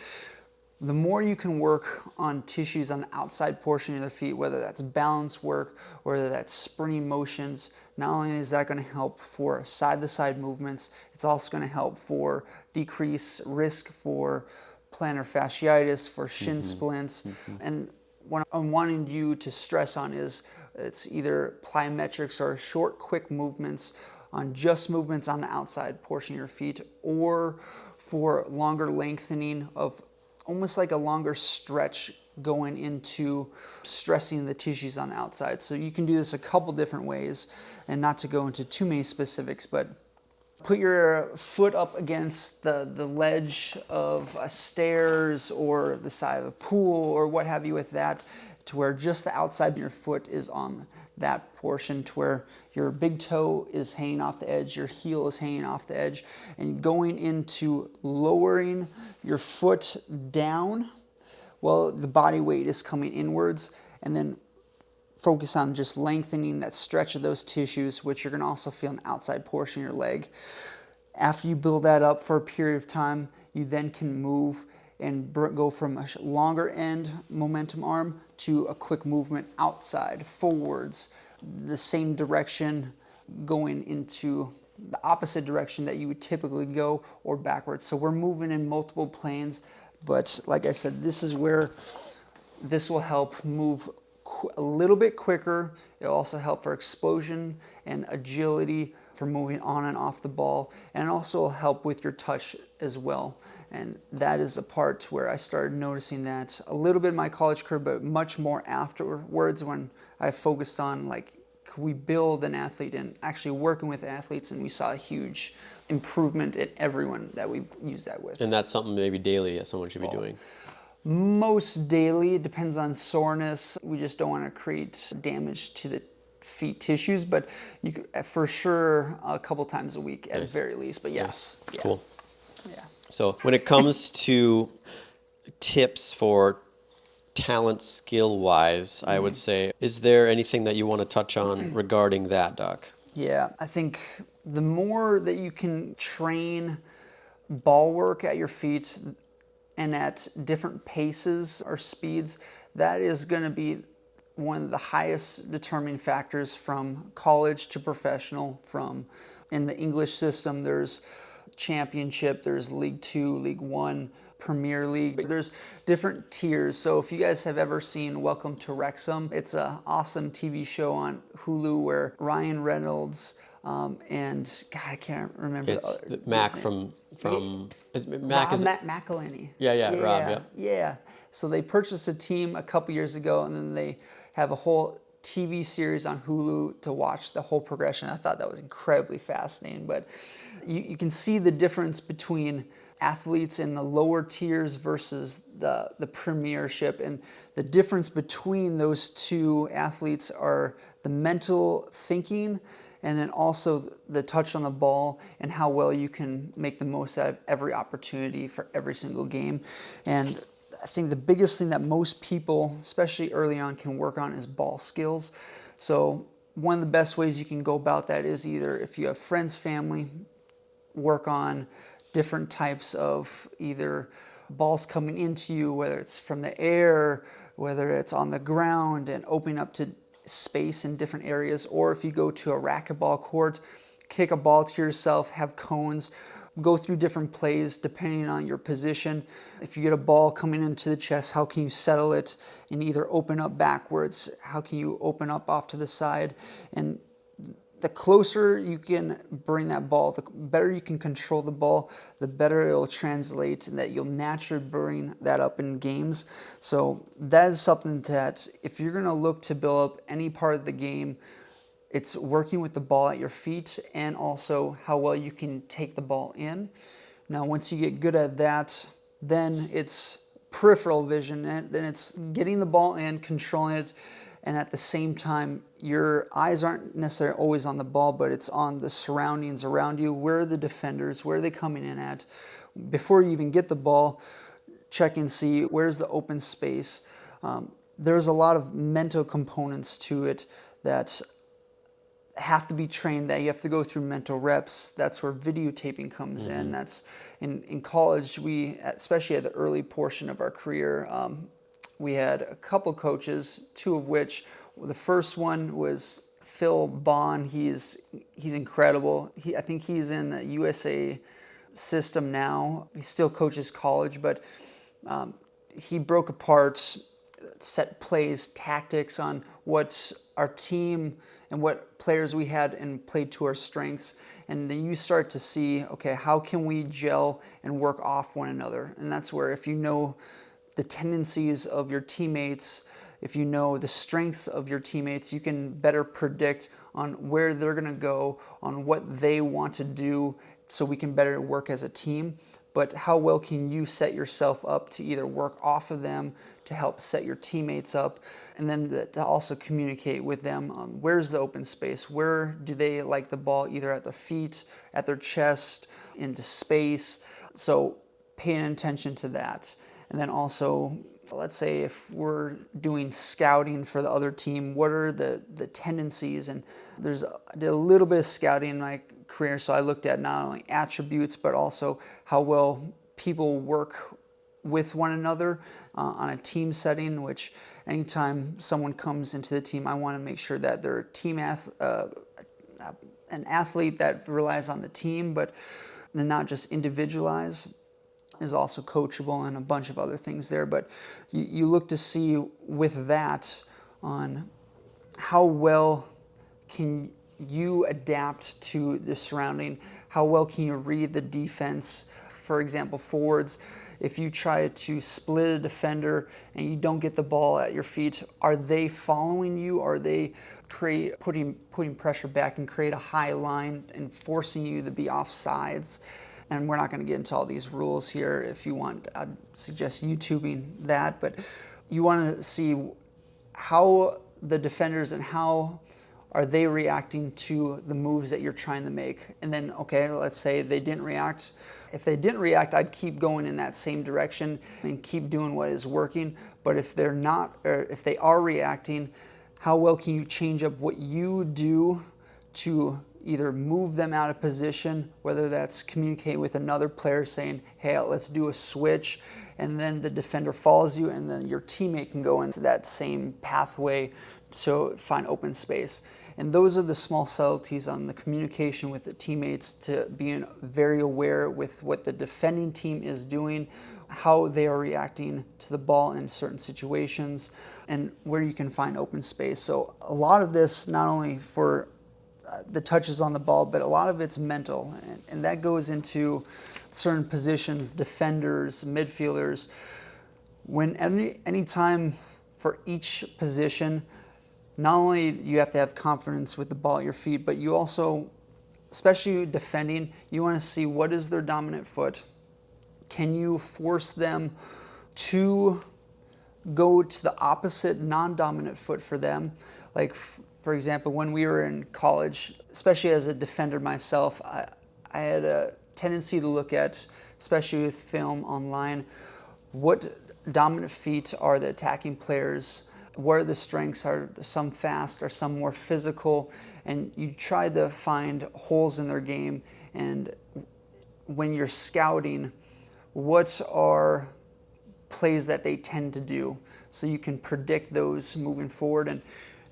the more you can work on tissues on the outside portion of the feet, whether that's balance work, whether that's sprinting motions, not only is that going to help for side-to-side movements, it's also going to help for decrease risk for plantar fasciitis, for shin splints. And what I'm wanting you to stress on is it's either plyometrics or short, quick movements on just movements on the outside portion of your feet, or for longer lengthening of almost like a longer stretch going into stressing the tissues on the outside. So you can do this a couple different ways, and not to go into too many specifics, but put your foot up against the ledge of a stairs or the side of a pool or what have you with that, to where just the outside of your foot is on that portion, to where your big toe is hanging off the edge, your heel is hanging off the edge, and going into lowering your foot down while the body weight is coming inwards, and then focus on just lengthening that stretch of those tissues, which you're going to also feel in the outside portion of your leg. After you build that up for a period of time, you then can move and go from a longer end momentum arm to a quick movement outside, forwards, the same direction, going into the opposite direction that you would typically go, or backwards. So we're moving in multiple planes, but like I said, this is where this will help move a little bit quicker. It'll also help for explosion and agility for moving on and off the ball, and also will help with your touch as well. And that is a part where I started noticing that a little bit in my college career, but much more afterwards when I focused on like could we build an athlete, and actually working with athletes, and we saw a huge improvement in everyone that we've used that with. And that's something maybe daily that someone should be doing. Most daily, it depends on soreness. We just don't want to create damage to the feet tissues, but you could, for sure, a couple times a week at very least. But yes. Nice. Cool. Yeah. So when it comes to tips for talent skill wise, I would say, is there anything that you want to touch on regarding that, Doc? Yeah, I think the more that you can train ball work at your feet and at different paces or speeds, that is going to be one of the highest determining factors from college to professional. From in the English system, there's championship, there's League 2, League 1, Premier League. There's different tiers. So if you guys have ever seen Welcome to Wrexham, it's an awesome TV show on Hulu where Ryan Reynolds and God, I can't remember. It's Mac from Mac is McElhenney. Yeah, Rob. Yeah. So they purchased a team a couple years ago, and then they have a whole TV series on Hulu to watch the whole progression. I thought that was incredibly fascinating. But you can see the difference between athletes in the lower tiers versus the premiership, and the difference between those two athletes are the mental thinking, and then also the touch on the ball and how well you can make the most out of every opportunity for every single game. And I think the biggest thing that most people, especially early on, can work on is ball skills. So one of the best ways you can go about that is either if you have friends, family, work on different types of either balls coming into you, whether it's from the air, whether it's on the ground, and opening up to space in different areas. Or if you go to a racquetball court, kick a ball to yourself, have cones, go through different plays depending on your position. If you get a ball coming into the chest, how can you settle it and either open up backwards? How can you open up off to the side? And the closer you can bring that ball, the better you can control the ball, the better it'll translate, and that you'll naturally bring that up in games. So that is something that if you're going to look to build up any part of the game, it's working with the ball at your feet and also how well you can take the ball in. Now, once you get good at that, then it's peripheral vision, and then it's getting the ball in, controlling it, and at the same time, your eyes aren't necessarily always on the ball, but it's on the surroundings around you. Where are the defenders? Where are they coming in at? Before you even get the ball, check and see where's the open space. There's a lot of mental components to it that have to be trained, that you have to go through mental reps. That's where videotaping comes in. That's in college, we, especially at the early portion of our career, we had a couple coaches, two of which, the first one was Phil Bond. He's incredible. I think he's in the USA system now. He still coaches college, but he broke apart set plays, tactics on what our team and what players we had and played to our strengths. And then you start to see, okay, how can we gel and work off one another? And that's where if you know the tendencies of your teammates, if you know the strengths of your teammates, you can better predict on where they're going to go, on what they want to do, so we can better work as a team. But how well can you set yourself up to either work off of them, to help set your teammates up, and then to also communicate with them on where's the open space, where do they like the ball, either at their feet, at their chest, into space. So paying attention to that. And then also, let's say if we're doing scouting for the other team, what are the tendencies? And I did a little bit of scouting in my career, so I looked at not only attributes, but also how well people work with one another on a team setting, which anytime someone comes into the team, I want to make sure that they're an athlete that relies on the team, but not just individualized, is also coachable, and a bunch of other things there. But you look to see with that on how well can you adapt to the surrounding, how well can you read the defense. For example, forwards, if you try to split a defender and you don't get the ball at your feet, are they following you? Are they putting pressure back and create a high line and forcing you to be off sides? And we're not going to get into all these rules here. If you want, I'd suggest YouTubing that. But you want to see how the defenders and how are they reacting to the moves that you're trying to make. And then, okay, let's say they didn't react. If they didn't react, I'd keep going in that same direction and keep doing what is working. But if they're not, or if they are reacting, how well can you change up what you do to either move them out of position, whether that's communicate with another player saying, hey, let's do a switch, and then the defender follows you, and then your teammate can go into that same pathway to find open space. And those are the small subtleties on the communication with the teammates, to being very aware with what the defending team is doing, how they are reacting to the ball in certain situations, and where you can find open space. So a lot of this, not only for the touches on the ball, but a lot of it's mental, and that goes into certain positions, defenders, midfielders. When any time for each position, not only you have to have confidence with the ball at your feet, but you also, especially defending, you want to see what is their dominant foot. Can you force them to go to the opposite non-dominant foot for them? Like, for example, when we were in college, especially as a defender myself, I had a tendency to look at, especially with film online, what dominant feet are the attacking players, where the strengths are, some fast or some more physical, and you try to find holes in their game. And when you're scouting, what are plays that they tend to do, so you can predict those moving forward.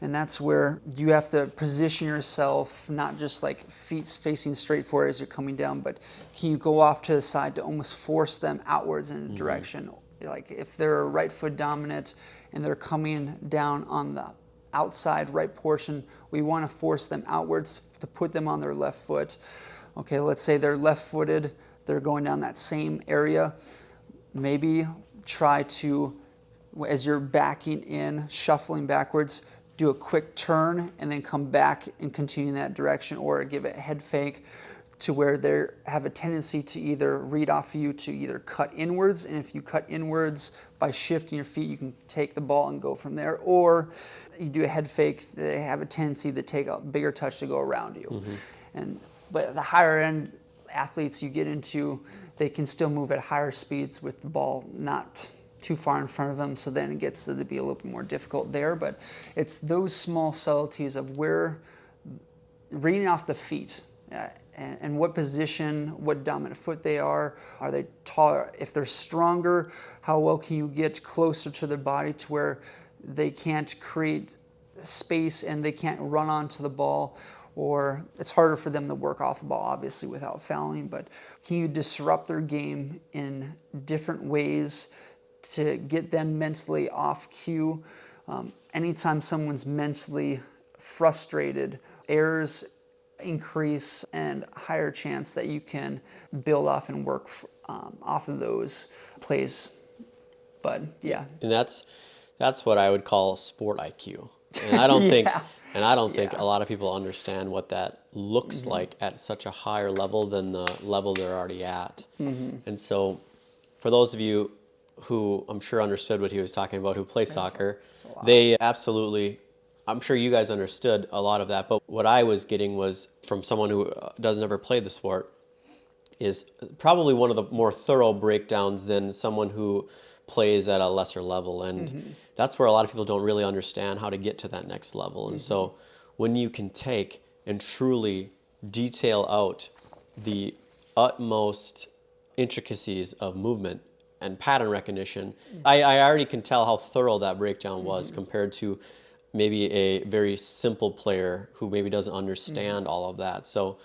And that's where you have to position yourself, not just like feet facing straight forward as you're coming down, but can you go off to the side to almost force them outwards in a direction? Like if they're right foot dominant and they're coming down on the outside right portion, we want to force them outwards to put them on their left foot. Okay, let's say they're left-footed, they're going down that same area. Maybe try to, as you're backing in, shuffling backwards, do a quick turn and then come back and continue in that direction, or give it a head fake to where they have a tendency to either read off you to either cut inwards, and if you cut inwards by shifting your feet, you can take the ball and go from there, or you do a head fake, they have a tendency to take a bigger touch to go around you. But the higher end athletes you get into, they can still move at higher speeds with the ball not too far in front of them, so then it gets to be a little bit more difficult there. But it's those small subtleties of where, reading off the feet, and what position, what dominant foot they are they taller? If they're stronger, how well can you get closer to their body to where they can't create space and they can't run onto the ball, or it's harder for them to work off the ball, obviously, without fouling, but can you disrupt their game in different ways to get them mentally off cue? Anytime someone's mentally frustrated, errors increase and higher chance that you can build off and work off of those plays. But yeah. And that's what I would call sport IQ. And I don't think a lot of people understand what that looks like at such a higher level than the level they're already at. And so for those of you who I'm sure understood what he was talking about, who play soccer, they absolutely, I'm sure you guys understood a lot of that, but what I was getting was from someone who doesn't ever play the sport, is probably one of the more thorough breakdowns than someone who plays at a lesser level. And that's where a lot of people don't really understand how to get to that next level. And so when you can take and truly detail out the utmost intricacies of movement and pattern recognition, I already can tell how thorough that breakdown was compared to maybe a very simple player who maybe doesn't understand all of that. So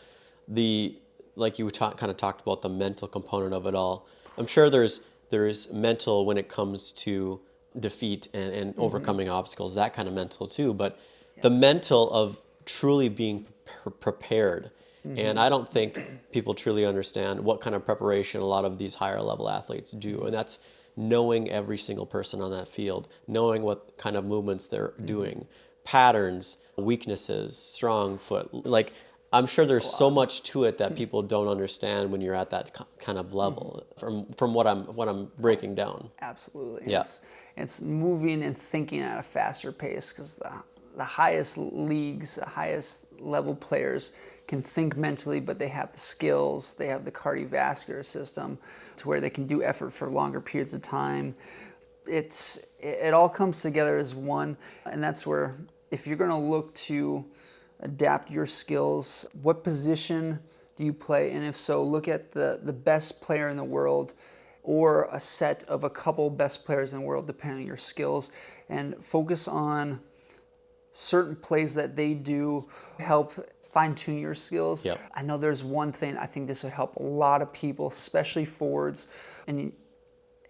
like you kind of talked about the mental component of it all. I'm sure there's mental when it comes to defeat and overcoming obstacles, that kind of mental too. But the mental of truly being prepared And I don't think people truly understand what kind of preparation a lot of these higher level athletes do. And that's knowing every single person on that field, knowing what kind of movements they're doing, patterns, weaknesses, strong foot. Like, I'm sure there's so much to it that people don't understand when you're at that kind of level from what I'm breaking down. Absolutely. Yeah. It's moving and thinking at a faster pace, because the highest leagues, the highest level players can think mentally, but they have the skills, they have the cardiovascular system to where they can do effort for longer periods of time. It all comes together as one, and that's where, if you're going to look to adapt your skills, what position do you play? And if so, look at the best player in the world, or a set of a couple best players in the world, depending on your skills, and focus on certain plays that they do, help fine-tune your skills. Yep. I know there's one thing, I think this would help a lot of people, especially forwards. And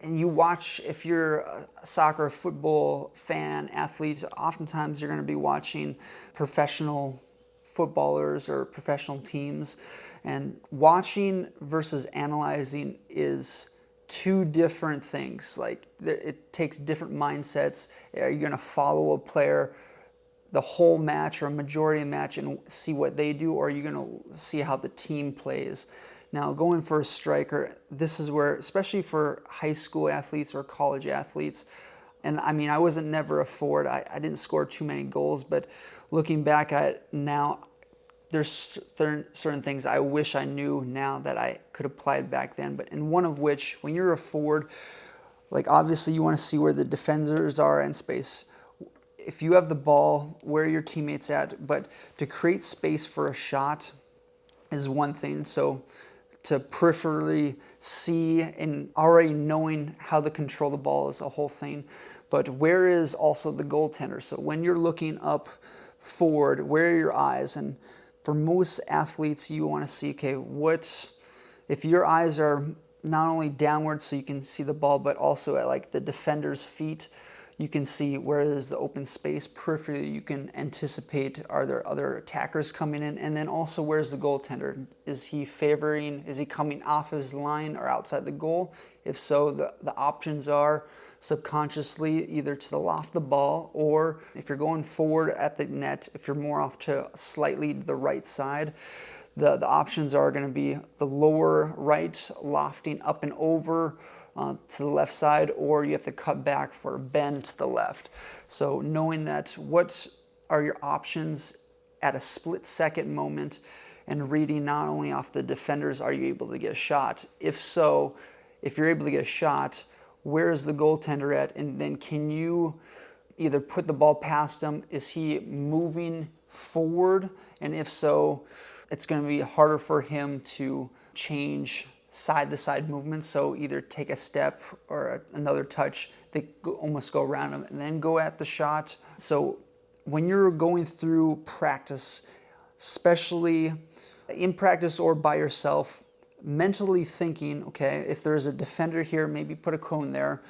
you watch, if you're a soccer or football fan, athletes, oftentimes you're going to be watching professional footballers or professional teams. And watching versus analyzing is two different things. Like, it takes different mindsets. Are you going to follow a player the whole match or a majority of the match and see what they do, or are you going to see how the team plays? Now, going for a striker, this is where, especially for high school athletes or college athletes, and I mean, I wasn't never a forward. I didn't score too many goals, but looking back at it now, there's certain things I wish I knew now that I could apply it back then. But in one of which, when you're a forward, like, obviously you want to see where the defenders are in space. If you have the ball, where your teammates at, but to create space for a shot is one thing. So to peripherally see and already knowing how to control the ball is a whole thing. But where is also the goaltender? So when you're looking up forward, where are your eyes? And for most athletes, you want to see, okay, if your eyes are not only downward so you can see the ball, but also at like the defender's feet, you can see where is the open space. Peripherally, you can anticipate, are there other attackers coming in? And then also, where's the goaltender? Is he coming off his line or outside the goal? If so, the options are subconsciously either to the left of the ball, or if you're going forward at the net, if you're more off to slightly the right side, the options are going to be the lower right, lofting up and over, to the left side, or you have to cut back for a bend to the left. So knowing that, what are your options at a split second moment, and reading not only off the defenders, are you able to get a shot? If so, if you're able to get a shot, where is the goaltender at? And then can you either put the ball past him? Is he moving forward? And if so, it's going to be harder for him to change side-to-side movements, so either take a step or another touch, they almost go around them and then go at the shot. So when you're going through practice, especially in practice or by yourself, mentally thinking, okay, if there's a defender here, maybe put a cone there.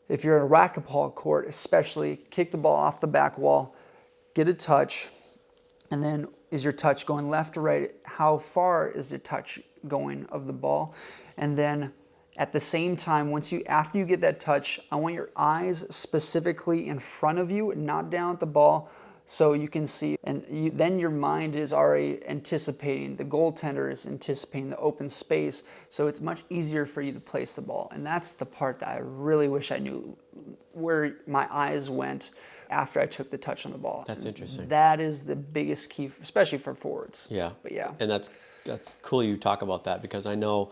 If you're in a racquetball court, especially, kick the ball off the back wall, get a touch, and then is your touch going left or right? How far is the touch going of the ball? And then at the same time, after you get that touch, I want your eyes specifically in front of you, not down at the ball, so you can see. And then your mind is already anticipating, the goaltender is anticipating the open space, so it's much easier for you to place the ball. And that's the part that I really wish I knew, where my eyes went after I took the touch on the ball. That's interesting. That is the biggest key, especially for forwards. Yeah. But yeah. And that's cool you talk about that, because I know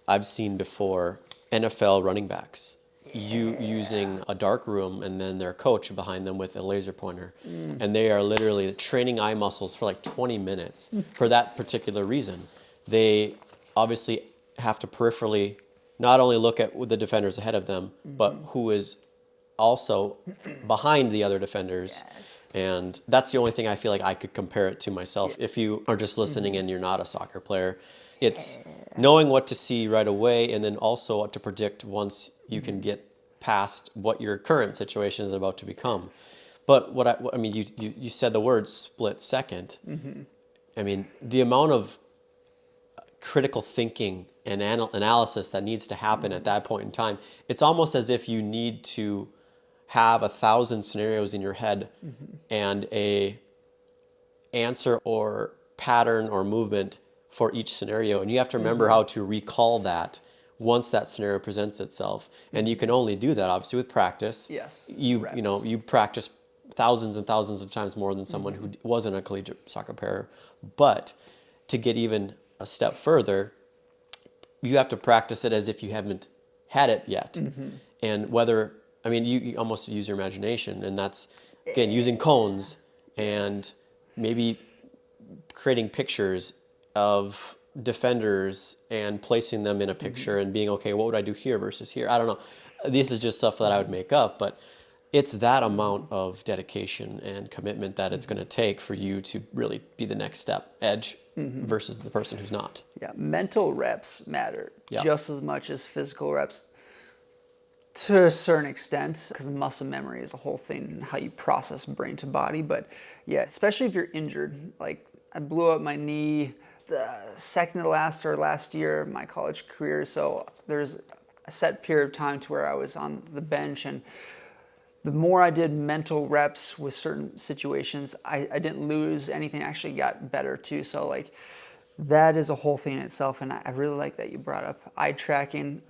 I've seen before NFL running backs using a dark room and then their coach behind them with a laser pointer. And they are literally training eye muscles for like 20 minutes for that particular reason. They obviously have to peripherally not only look at the defenders ahead of them, but who is also behind the other defenders. Yes. And that's the only thing I feel like I could compare it to myself. If you are just listening and you're not a soccer player, it's knowing what to see right away, and then also what to predict once you can get past what your current situation is about to become. But I mean, you said the word split second. I mean, the amount of critical thinking and analysis that needs to happen at that point in time, it's almost as if you need to have 1,000 scenarios in your head and a answer or pattern or movement for each scenario. And you have to remember how to recall that once that scenario presents itself. And you can only do that obviously with practice. Yes. You know, you practice thousands and thousands of times more than someone who wasn't a collegiate soccer player. But to get even a step further, you have to practice it as if you haven't had it yet. And whether, I mean, you almost use your imagination, and that's, again, using cones and maybe creating pictures of defenders and placing them in a picture and being, okay, what would I do here versus here? I don't know. This is just stuff that I would make up, but it's that amount of dedication and commitment that it's going to take for you to really be the next step, edge, versus the person who's not. Yeah, mental reps matter Yeah. just as much as physical reps to a certain extent, because muscle memory is a whole thing, how you process brain to body. But yeah, especially if you're injured. Like, I blew up my knee the second to last or last year of my college career, so there's a set period of time to where I was on the bench, and the more I did mental reps with certain situations, I didn't lose anything, I actually got better too. So like, that is a whole thing in itself, and I really like that you brought up eye tracking.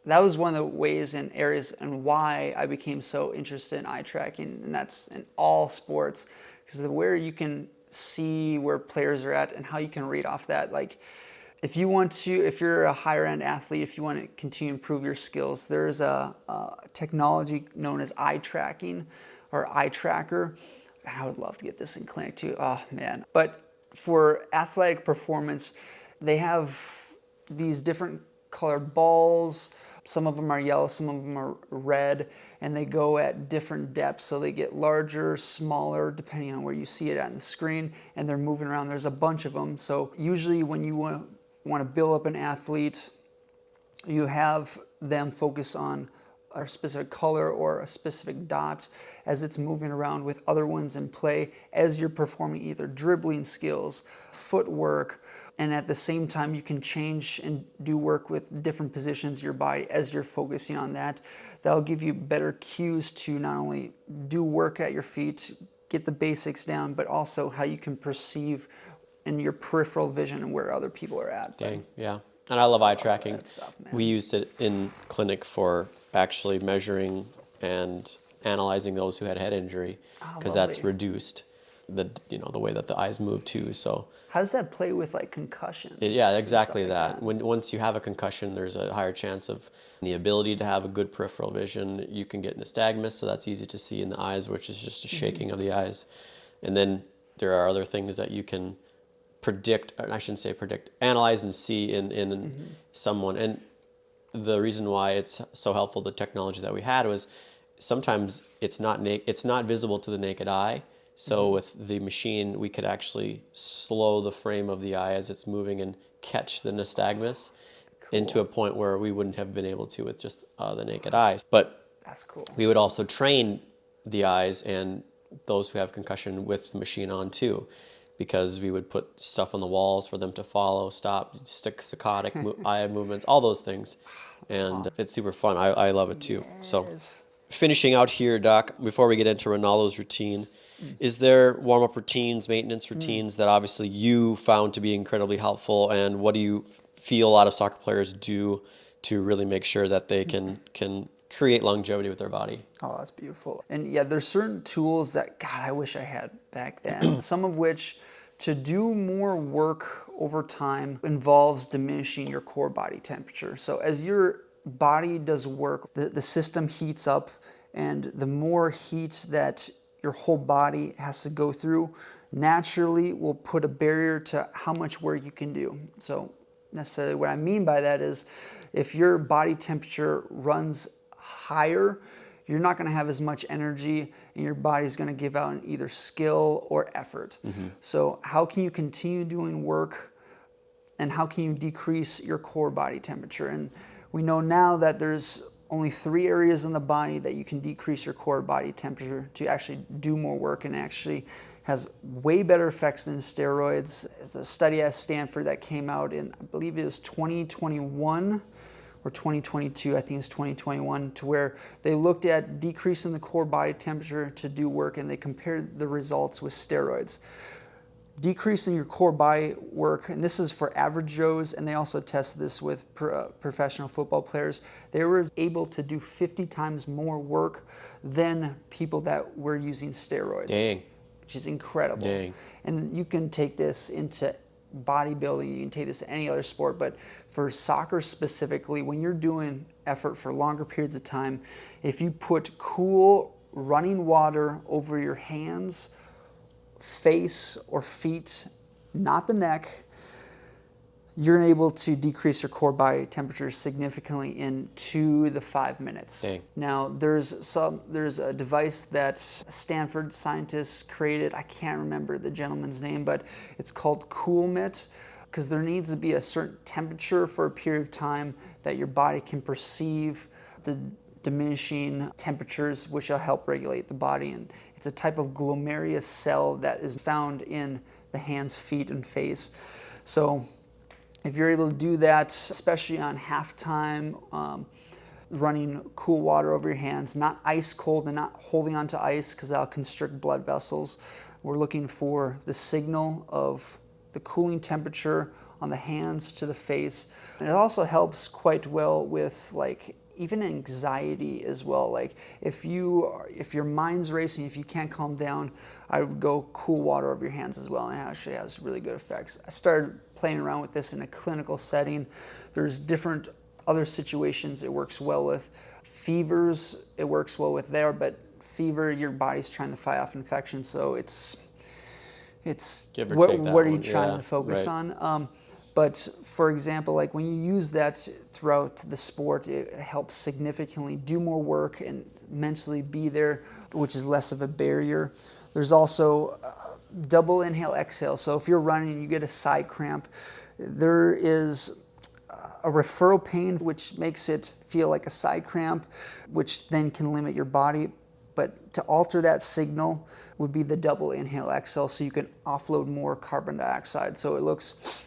That was one of the ways and areas and why I became so interested in eye tracking, and that's in all sports, because where you can see where players are at and how you can read off that. Like, if you're a higher end athlete, if you want to continue to improve your skills, there's a technology known as eye tracking or eye tracker. I would love to get this in clinic too. Oh man. But for athletic performance, they have these different colored balls. Some of them are yellow, some of them are red, and they go at different depths. So they get larger, smaller, depending on where you see it on the screen, and they're moving around. There's a bunch of them. So usually when you want to build up an athlete, you have them focus on a specific color or a specific dot as it's moving around with other ones in play as you're performing either dribbling skills, footwork, and at the same time you can change and do work with different positions of your body as you're focusing on that. That'll give you better cues to not only do work at your feet, get the basics down, but also how you can perceive in your peripheral vision and where other people are at. Dang, yeah. And I love eye tracking. That stuff, man. We used it in clinic for actually measuring and analyzing those who had head injury, because that's lovely. reduced the way that the eyes move too. So How does that play with like concussions? yeah, and exactly stuff like that. Once you have a concussion, there's a higher chance of the ability to have a good peripheral vision. You can get nystagmus, so that's easy to see in the eyes, which is just a shaking of the eyes. And then there are other things that you can predict, or I shouldn't say predict, analyze and see in someone. And the reason why it's so helpful, the technology that we had, was sometimes it's not visible to the naked eye. So with the machine, we could actually slow the frame of the eye as it's moving and catch the nystagmus into a point where we wouldn't have been able to with just the naked eyes. But That's cool. we would also train the eyes and those who have concussion with the machine on too, because we would put stuff on the walls for them to follow, stop, stick saccadic eye movements, all those things. And it's super fun. I love it too. So finishing out here, Doc, before we get into Ronaldo's routine, is there warm-up routines, maintenance routines that obviously you found to be incredibly helpful, and what do you feel a lot of soccer players do to really make sure that they can create longevity with their body? Oh, that's beautiful. And yeah, there's certain tools that, God, I wish I had back then. Some of which, to do more work over time, involves diminishing your core body temperature. So as your body does work, the system heats up, and the more heat that your whole body has to go through, naturally will put a barrier to how much work you can do. So necessarily what I mean by that is, if your body temperature runs higher, you're not going to have as much energy, and your body's going to give out in either skill or effort. So how can you continue doing work, and how can you decrease your core body temperature? And we know now that there's only 3 areas in the body that you can decrease your core body temperature to actually do more work and actually has way better effects than steroids. There's a study at Stanford that came out in, I believe it was 2021 or 2022, I think it's 2021, to where they looked at decreasing the core body temperature to do work, and they compared the results with steroids. Decreasing your core body work, and this is for average Joes, and they also tested this with professional football players. They were able to do 50 times more work than people that were using steroids. Dang. Which is incredible. Dang. And you can take this into bodybuilding, you can take this to any other sport, but for soccer specifically, when you're doing effort for longer periods of time, if you put cool running water over your hands, face, or feet, not the neck, you're able to decrease your core body temperature significantly in 2 to 5 minutes. Dang. Now, there's a device that Stanford scientists created. I can't remember the gentleman's name, but it's called CoolMit, because there needs to be a certain temperature for a period of time that your body can perceive the diminishing temperatures, which will help regulate the body. And it's a type of glomerulus cell that is found in the hands, feet, and face. So if you're able to do that, especially on halftime, running cool water over your hands, not ice cold and not holding onto ice because that'll constrict blood vessels. We're looking for the signal of the cooling temperature on the hands to the face. And it also helps quite well with even anxiety as well. Like if your mind's racing, if you can't calm down, I would go cool water over your hands as well, and it actually has really good effects. I started playing around with this in a clinical setting. There's different other situations it works well with. Fevers, it works well with there, but fever, your body's trying to fight off infection, so it's what are you trying to focus on? But for example, like when you use that throughout the sport, it helps significantly do more work and mentally be there, which is less of a barrier. There's also double inhale exhale. So if you're running and you get a side cramp, there is a referral pain which makes it feel like a side cramp, which then can limit your body. But to alter that signal would be the double inhale exhale, so you can offload more carbon dioxide. So it looks...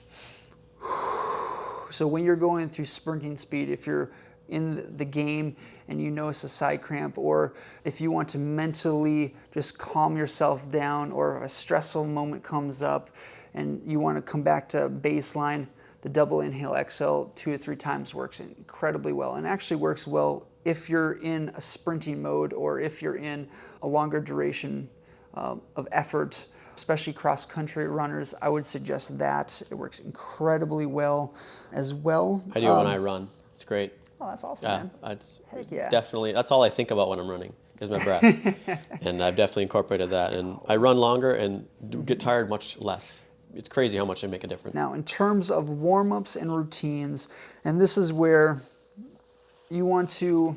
So when you're going through sprinting speed, if you're in the game and you notice a side cramp, or if you want to mentally just calm yourself down, or a stressful moment comes up and you want to come back to baseline, the double inhale exhale 2 to 3 times works incredibly well, and actually works well if you're in a sprinting mode or if you're in a longer duration of effort. Especially cross-country runners, I would suggest that. It works incredibly well as well. I do when I run. It's great. Oh, that's awesome, man. Heck yeah. Definitely, that's all I think about when I'm running, is my breath. And I've definitely incorporated that. And I run longer and get tired much less. It's crazy how much they make a difference. Now, in terms of warm-ups and routines, and this is where you want to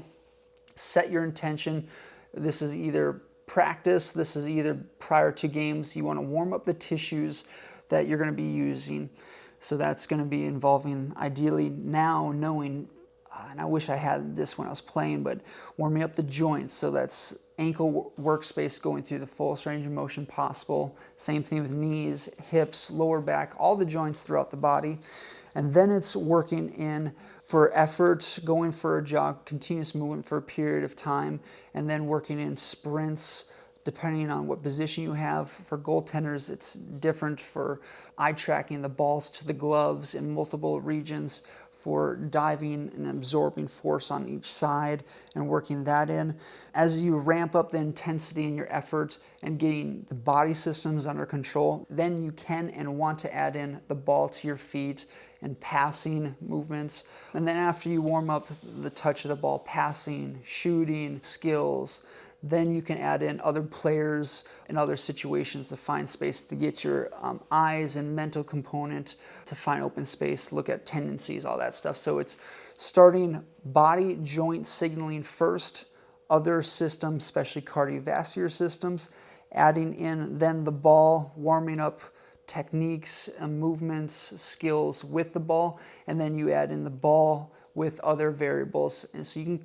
set your intention. This is either practice, this is either prior to games. You want to warm up the tissues that you're going to be using. So that's going to be involving, ideally now knowing, and I wish I had this when I was playing, but warming up the joints. So that's ankle workspace going through the fullest range of motion possible. Same thing with knees, hips, lower back, all the joints throughout the body. And then it's working in for effort, going for a jog, continuous movement for a period of time, and then working in sprints, depending on what position you have. For goaltenders, it's different for eye tracking the balls to the gloves in multiple regions, for diving and absorbing force on each side and working that in. As you ramp up the intensity in your effort and getting the body systems under control, then you can and want to add in the ball to your feet and passing movements. And then after you warm up the touch of the ball, passing, shooting skills, then you can add in other players in other situations to find space, to get your eyes and mental component, to find open space, look at tendencies, all that stuff. So it's starting body joint signaling first, other systems, especially cardiovascular systems, adding in then the ball, warming up techniques and movements, skills with the ball, and then you add in the ball with other variables. And so you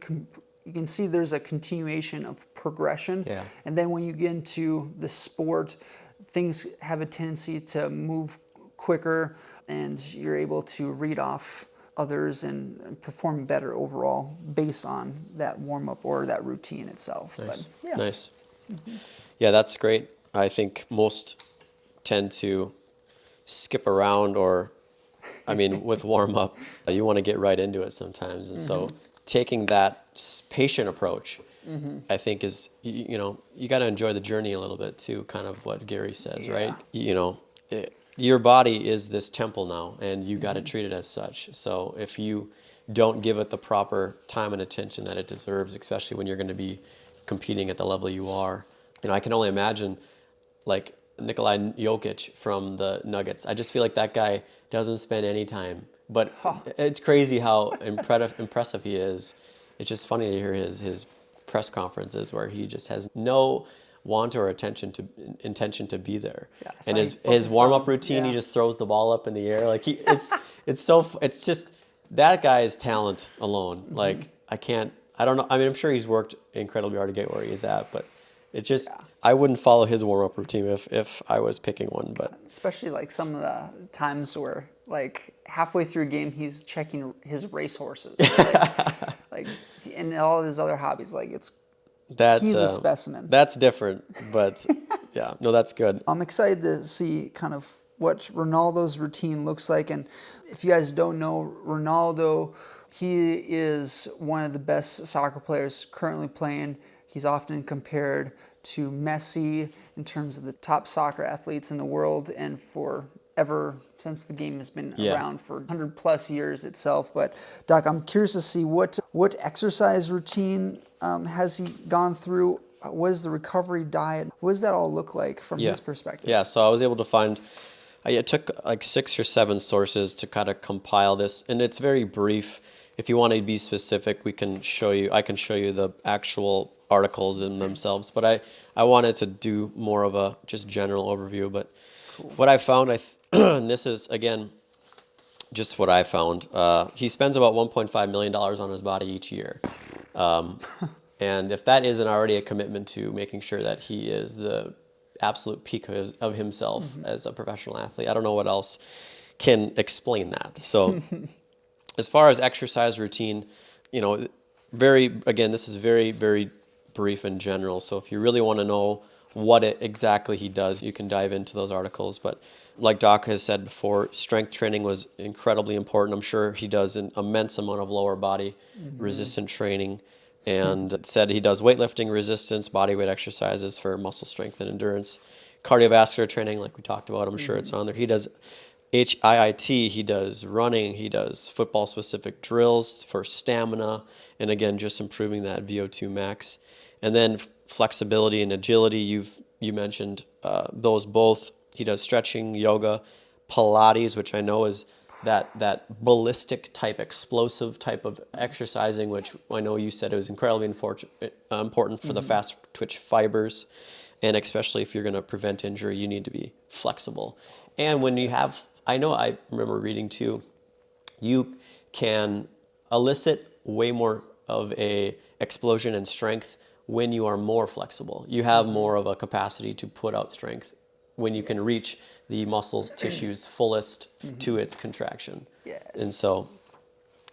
can see there's a continuation of progression. Yeah. And then when you get into the sport, things have a tendency to move quicker, and you're able to read off others and perform better overall based on that warm-up or that routine itself. Nice. But, yeah. Nice. Yeah, that's great. I think most tend to skip around, or, I mean, with warm-up, you want to get right into it sometimes. And so taking that patient approach, I think is, you know, you got to enjoy the journey a little bit too, kind of what Gary says, right? You know, your body is this temple now, and you got to treat it as such. So if you don't give it the proper time and attention that it deserves, especially when you're going to be competing at the level you are, you know, I can only imagine, like, Nikolai Jokic from the Nuggets. I just feel like that guy doesn't spend any time. But it's crazy how impressive he is. It's just funny to hear his press conferences where he just has no want or intention to be there. Yeah, and so his warm-up routine, he just throws the ball up in the air. Like, it's just, that guy's talent alone. Like, I don't know. I mean, I'm sure he's worked incredibly hard to get where he's at, but it just, I wouldn't follow his warm-up routine if I was picking one. But especially like some of the times where, like, halfway through a game, he's checking his racehorses. Like, and all of his other hobbies, like, he's a specimen. That's different, but yeah, no, that's good. I'm excited to see kind of what Ronaldo's routine looks like. And if you guys don't know, Ronaldo, he is one of the best soccer players currently playing. He's often compared to Messi in terms of the top soccer athletes in the world, and ever since the game has been around for 100 plus years itself. But Doc, I'm curious to see what exercise routine has he gone through? What is the recovery diet? What does that all look like from his perspective? Yeah, so I was able to find, it took like 6 or 7 sources to kind of compile this, and it's very brief. If you want to be specific, I can show you the actual articles in themselves, but I wanted to do more of a just general overview. But what I found, and this is, again, just what I found, he spends about $1.5 million on his body each year. And if that isn't already a commitment to making sure that he is the absolute peak of himself as a professional athlete, I don't know what else can explain that. So as far as exercise routine, you know, this is very, very brief and general. So if you really want to know what exactly he does, you can dive into those articles. But like Doc has said before, strength training was incredibly important. I'm sure he does an immense amount of lower body resistant training, and said he does weightlifting, resistance, body weight exercises for muscle strength and endurance. Cardiovascular training, like we talked about, I'm sure it's on there. He does HIIT, he does running, he does football specific drills for stamina, and again, just improving that VO2 max. And then flexibility and agility, you mentioned those both. He does stretching, yoga, Pilates, which I know is that ballistic type, explosive type of exercising, which I know you said it was incredibly important for the fast twitch fibers. And especially if you're going to prevent injury, you need to be flexible. And when you have, I remember reading too, you can elicit way more of a explosion in strength when you are more flexible. You have more of a capacity to put out strength when you can reach the muscles, tissues fullest to its contraction. Yes. And so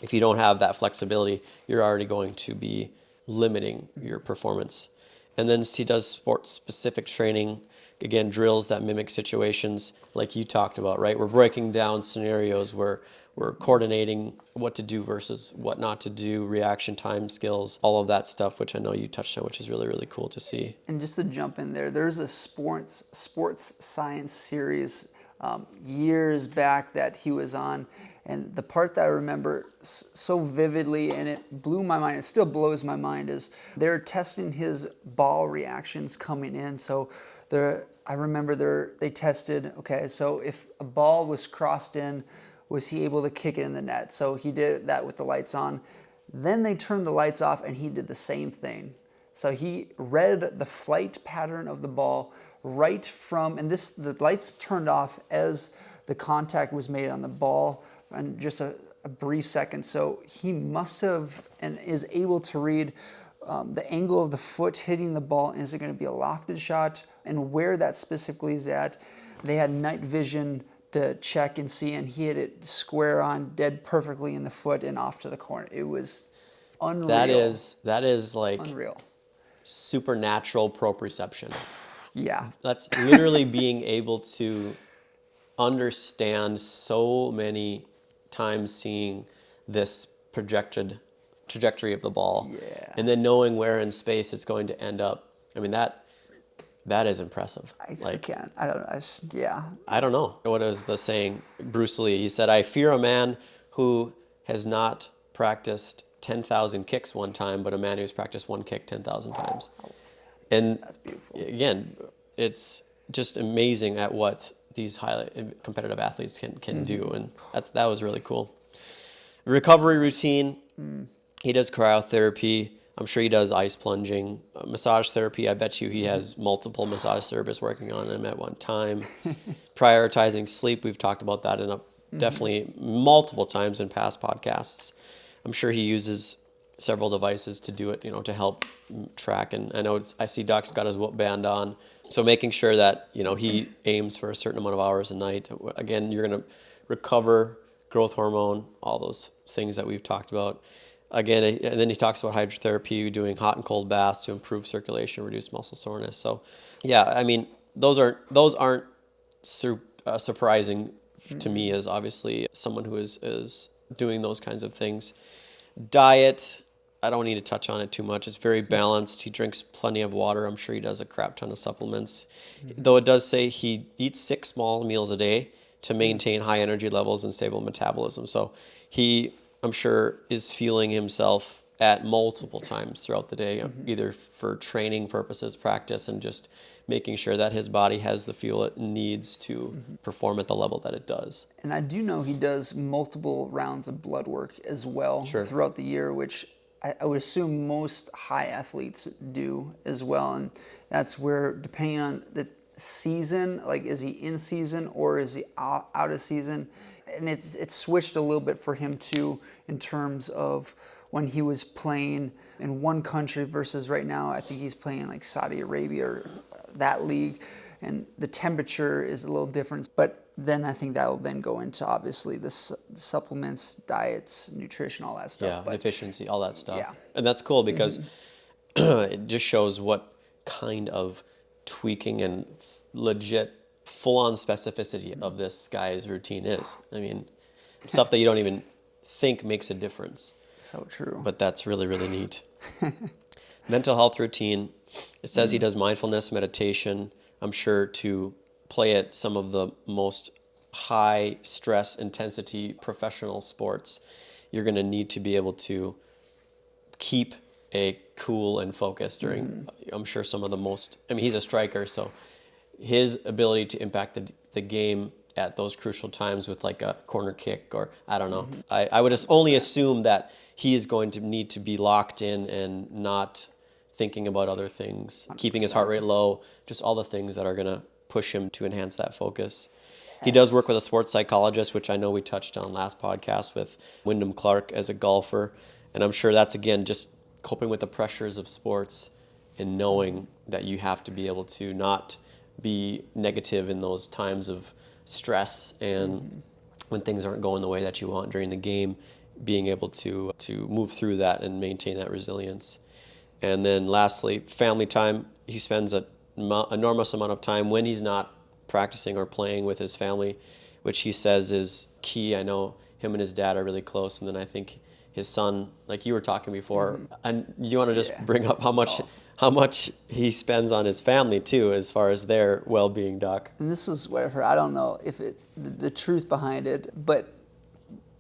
if you don't have that flexibility, you're already going to be limiting your performance. And then he does sport-specific training, again, drills that mimic situations like you talked about, right? We're breaking down scenarios where we're coordinating what to do versus what not to do, reaction time skills, all of that stuff, which I know you touched on, which is really, really cool to see. And just to jump in there's a sports science series years back that he was on. And the part that I remember so vividly, and it blew my mind, it still blows my mind, is they're testing his ball reactions coming in. So I remember they tested, okay, so if a ball was crossed in, was he able to kick it in the net? So he did that with the lights on. Then they turned the lights off and he did the same thing. So he read the flight pattern of the ball right from, and the lights turned off as the contact was made on the ball in just a brief second. So he must have and is able to read the angle of the foot hitting the ball. Is it going to be a lofted shot? And where that specifically is at, they had night vision to check and see, and he hit it square on, dead perfectly in the foot and off to the corner. It was unreal. That is like Unreal. supernatural proprioception. Yeah. That's literally being able to understand so many times seeing this projected trajectory of the ball, and then knowing where in space it's going to end up. I mean, that is impressive. I still can't. I don't know. I don't know. What is the saying? Bruce Lee, he said, "I fear a man who has not practiced 10,000 kicks one time, but a man who's practiced one kick 10,000 times." And That's beautiful. Again, it's just amazing at what these highly competitive athletes can do, and that was really cool. Recovery routine. He does cryotherapy. I'm sure he does ice plunging, massage therapy. I bet you he has multiple massage therapists working on him at one time. Prioritizing sleep. We've talked about that definitely multiple times in past podcasts. I'm sure he uses several devices to do it, to help track. And I see Doc's got his Whoop band on. So making sure that, he aims for a certain amount of hours a night. Again, you're going to recover growth hormone, all those things that we've talked about. Again, and then he talks about hydrotherapy, doing hot and cold baths to improve circulation, reduce muscle soreness. So, yeah, I mean, those aren't surprising to me as obviously someone who is doing those kinds of things. Diet, I don't need to touch on it too much. It's very balanced. He drinks plenty of water. I'm sure he does a crap ton of supplements. Though it does say he eats 6 small meals a day to maintain high energy levels and stable metabolism. So he, I'm sure, is fueling himself at multiple times throughout the day, either for training purposes, practice, and just making sure that his body has the fuel it needs to perform at the level that it does. And I do know he does multiple rounds of blood work as well throughout the year, which I would assume most high athletes do as well. And that's where, depending on the season, like is he in season or is he out of season? And it's switched a little bit for him too, in terms of when he was playing in one country versus right now, I think he's playing in like Saudi Arabia or that league, and the temperature is a little different. But then I think that will then go into obviously the supplements, diets, nutrition, all that stuff. Yeah, efficiency, all that stuff. Yeah. And that's cool because it just shows what kind of tweaking and legit full-on specificity of this guy's routine is. I mean, stuff that you don't even think makes a difference. So true. But that's really, really neat. Mental health routine. It says he does mindfulness, meditation, I'm sure, to play at some of the most high stress intensity professional sports. You're going to need to be able to keep a cool and focus during, I'm sure, some of the most, I mean, he's a striker, so his ability to impact the game at those crucial times with like a corner kick or I don't know. I would just only assume that he is going to need to be locked in and not thinking about other things, 100%. Keeping his heart rate low, just all the things that are going to push him to enhance that focus. Yes. He does work with a sports psychologist, which I know we touched on last podcast with Wyndham Clark as a golfer. And I'm sure that's, again, just coping with the pressures of sports and knowing that you have to be able to not be negative in those times of stress and when things aren't going the way that you want during the game, being able to move through that and maintain that resilience. And then lastly, family time. He spends an enormous amount of time when he's not practicing or playing with his family, which he says is key. I know him and his dad are really close, and then I think his son, like you were talking before, and you want to just bring up how much he spends on his family too, as far as their well-being, Doc. And this is what I've heard. I don't know if the truth behind it, but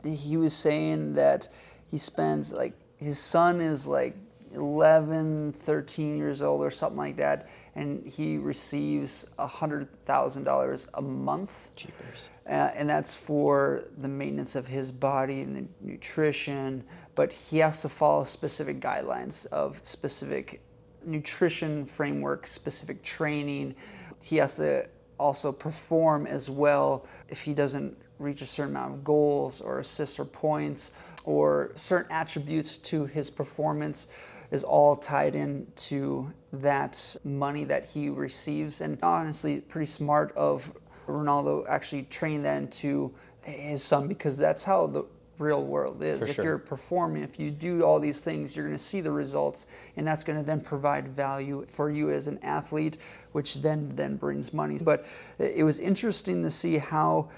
he was saying that he spends, like, his son is like 11, 13 years old or something like that, and he receives $100,000 a month. Jeepers. And that's for the maintenance of his body and the nutrition, but he has to follow specific guidelines of specific nutrition framework, specific training. He has to also perform as well. If he doesn't reach a certain amount of goals or assists or points or certain attributes to his performance, is all tied into that money that he receives. And honestly, pretty smart of Ronaldo actually training that into his son, because that's how the real world is. For if sure. you're performing, if you do all these things, you're going to see the results, and that's going to then provide value for you as an athlete, which then brings money. But it was interesting to see how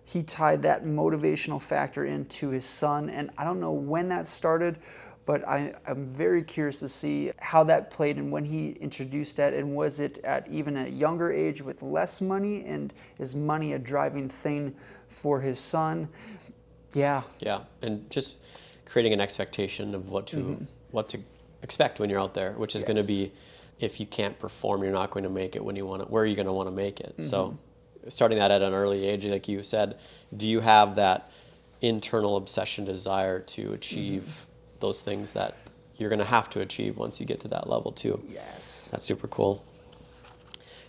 he tied that motivational factor into his son, and I don't know when that started, but I'm very curious to see how that played and when he introduced that, and was it at even a younger age with less money, and is money a driving thing for his son? Yeah. Yeah, and just creating an expectation of what to expect when you're out there, which is going to be, if you can't perform, you're not going to make it when you want to. Where are you going to want to make it? So, starting that at an early age, like you said, do you have that internal obsession, desire to achieve those things that you're going to have to achieve once you get to that level too? Yes. That's super cool.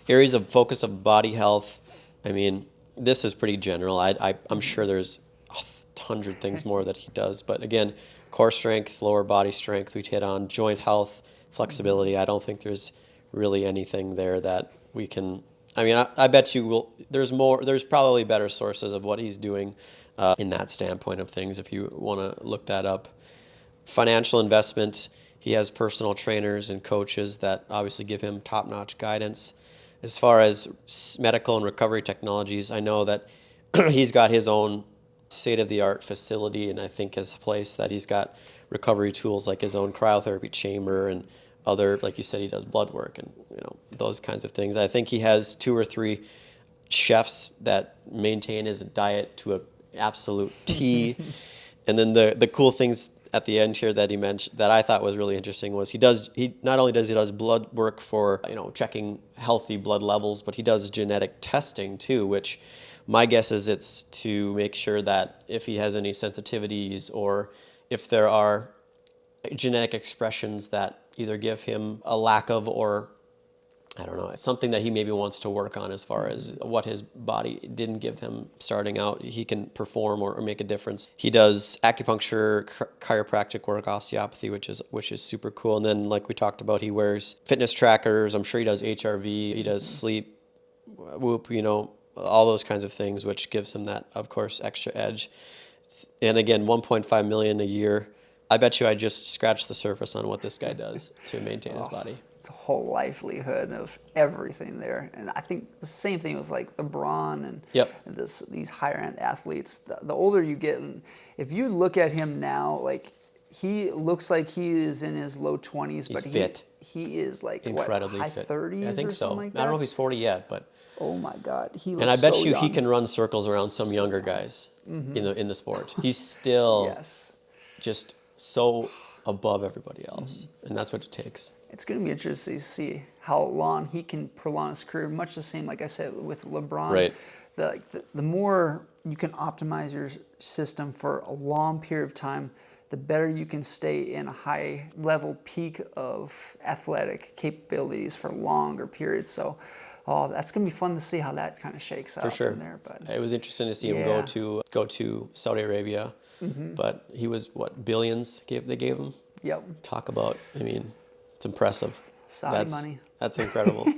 Areas of focus of body health. I mean, this is pretty general. I'm sure there's 100 things more that he does, but again, core strength, lower body strength, we hit on joint health, flexibility. I don't think there's really anything there that we can. I mean, I bet you will. There's probably better sources of what he's doing in that standpoint of things if you want to look that up. Financial investment. He has personal trainers and coaches that obviously give him top-notch guidance. As far as medical and recovery technologies, I know that he's got his own state-of-the-art facility, and I think his place that he's got recovery tools like his own cryotherapy chamber and other, like you said, he does blood work and those kinds of things. I think he has 2 or 3 chefs that maintain his diet to an absolute T. And then the cool things at the end here that he mentioned that I thought was really interesting was he not only does blood work for checking healthy blood levels, but he does genetic testing too, which my guess is it's to make sure that if he has any sensitivities or if there are genetic expressions that either give him a lack of, or I don't know, something that he maybe wants to work on as far as what his body didn't give him starting out, he can perform or make a difference. He does acupuncture, chiropractic work, osteopathy, which is super cool. And then, like we talked about, he wears fitness trackers. I'm sure he does HRV. He does sleep, Whoop, all those kinds of things, which gives him that, of course, extra edge. And again, 1.5 million a year. I bet you I just scratched the surface on what this guy does to maintain his body. It's a whole livelihood of everything there. And I think the same thing with like LeBron and these higher end athletes. The older you get, and if you look at him now, like he looks like he is in his low 20s, but fit. He is like incredibly high fit. 30s I think or so. something like that. I don't know if he's 40 yet, but oh my God, he looks and I bet so you young. he can run circles around some younger guys in the sport. He's still just so above everybody else, and that's what it takes. It's going to be interesting to see how long he can prolong his career. Much the same, like I said, with LeBron. Right. The more you can optimize your system for a long period of time, the better you can stay in a high level peak of athletic capabilities for longer periods. So, that's going to be fun to see how that kind of shakes out from there. But it was interesting to see him go to Saudi Arabia, but he was billions they gave him. Yep. Talk about, I mean, it's impressive. Saudi money. That's incredible.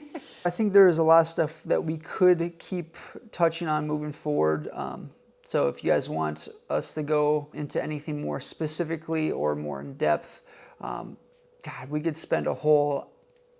I think there is a lot of stuff that we could keep touching on moving forward. So if you guys want us to go into anything more specifically or more in depth, God, we could spend a whole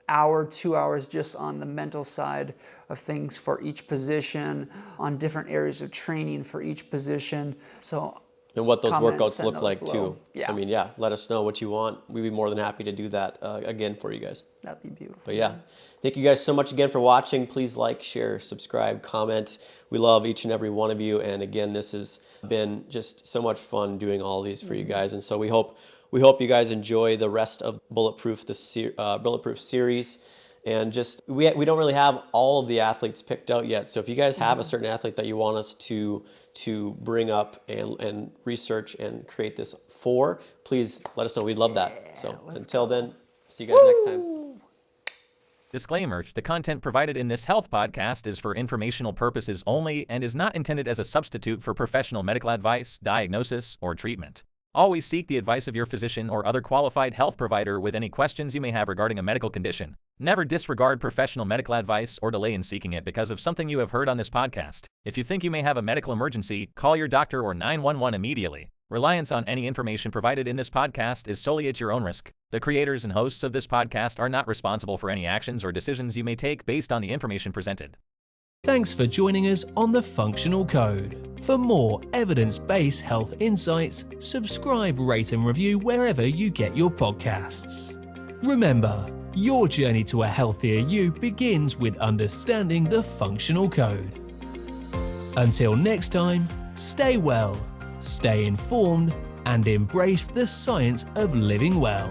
hour, 2 hours just on the mental side of things for each position, on different areas of training for each position. So and what those workouts look like below. too. Yeah. I mean, let us know what you want. We'd be more than happy to do that again for you guys. That'd be beautiful. But thank you guys so much again for watching. Please like, share, subscribe, comment. We love each and every one of you. And again, this has been just so much fun doing all these for you guys. And so we hope you guys enjoy the rest of Bulletproof, Bulletproof series. And just we don't really have all of the athletes picked out yet. So if you guys have a certain athlete that you want us to bring up and research and create this for, please let us know. We'd love that. So until then, see you guys next time. Disclaimer: the content provided in this health podcast is for informational purposes only and is not intended as a substitute for professional medical advice, diagnosis, or treatment. Always seek the advice of your physician or other qualified health provider with any questions you may have regarding a medical condition. Never disregard professional medical advice or delay in seeking it because of something you have heard on this podcast. If you think you may have a medical emergency, call your doctor or 911 immediately. Reliance on any information provided in this podcast is solely at your own risk. The creators and hosts of this podcast are not responsible for any actions or decisions you may take based on the information presented. Thanks for joining us on The Functional Code. For more evidence-based health insights, subscribe, rate and review wherever you get your podcasts. Remember, your journey to a healthier you begins with understanding the functional code. Until next time, stay well, stay informed, and embrace the science of living well.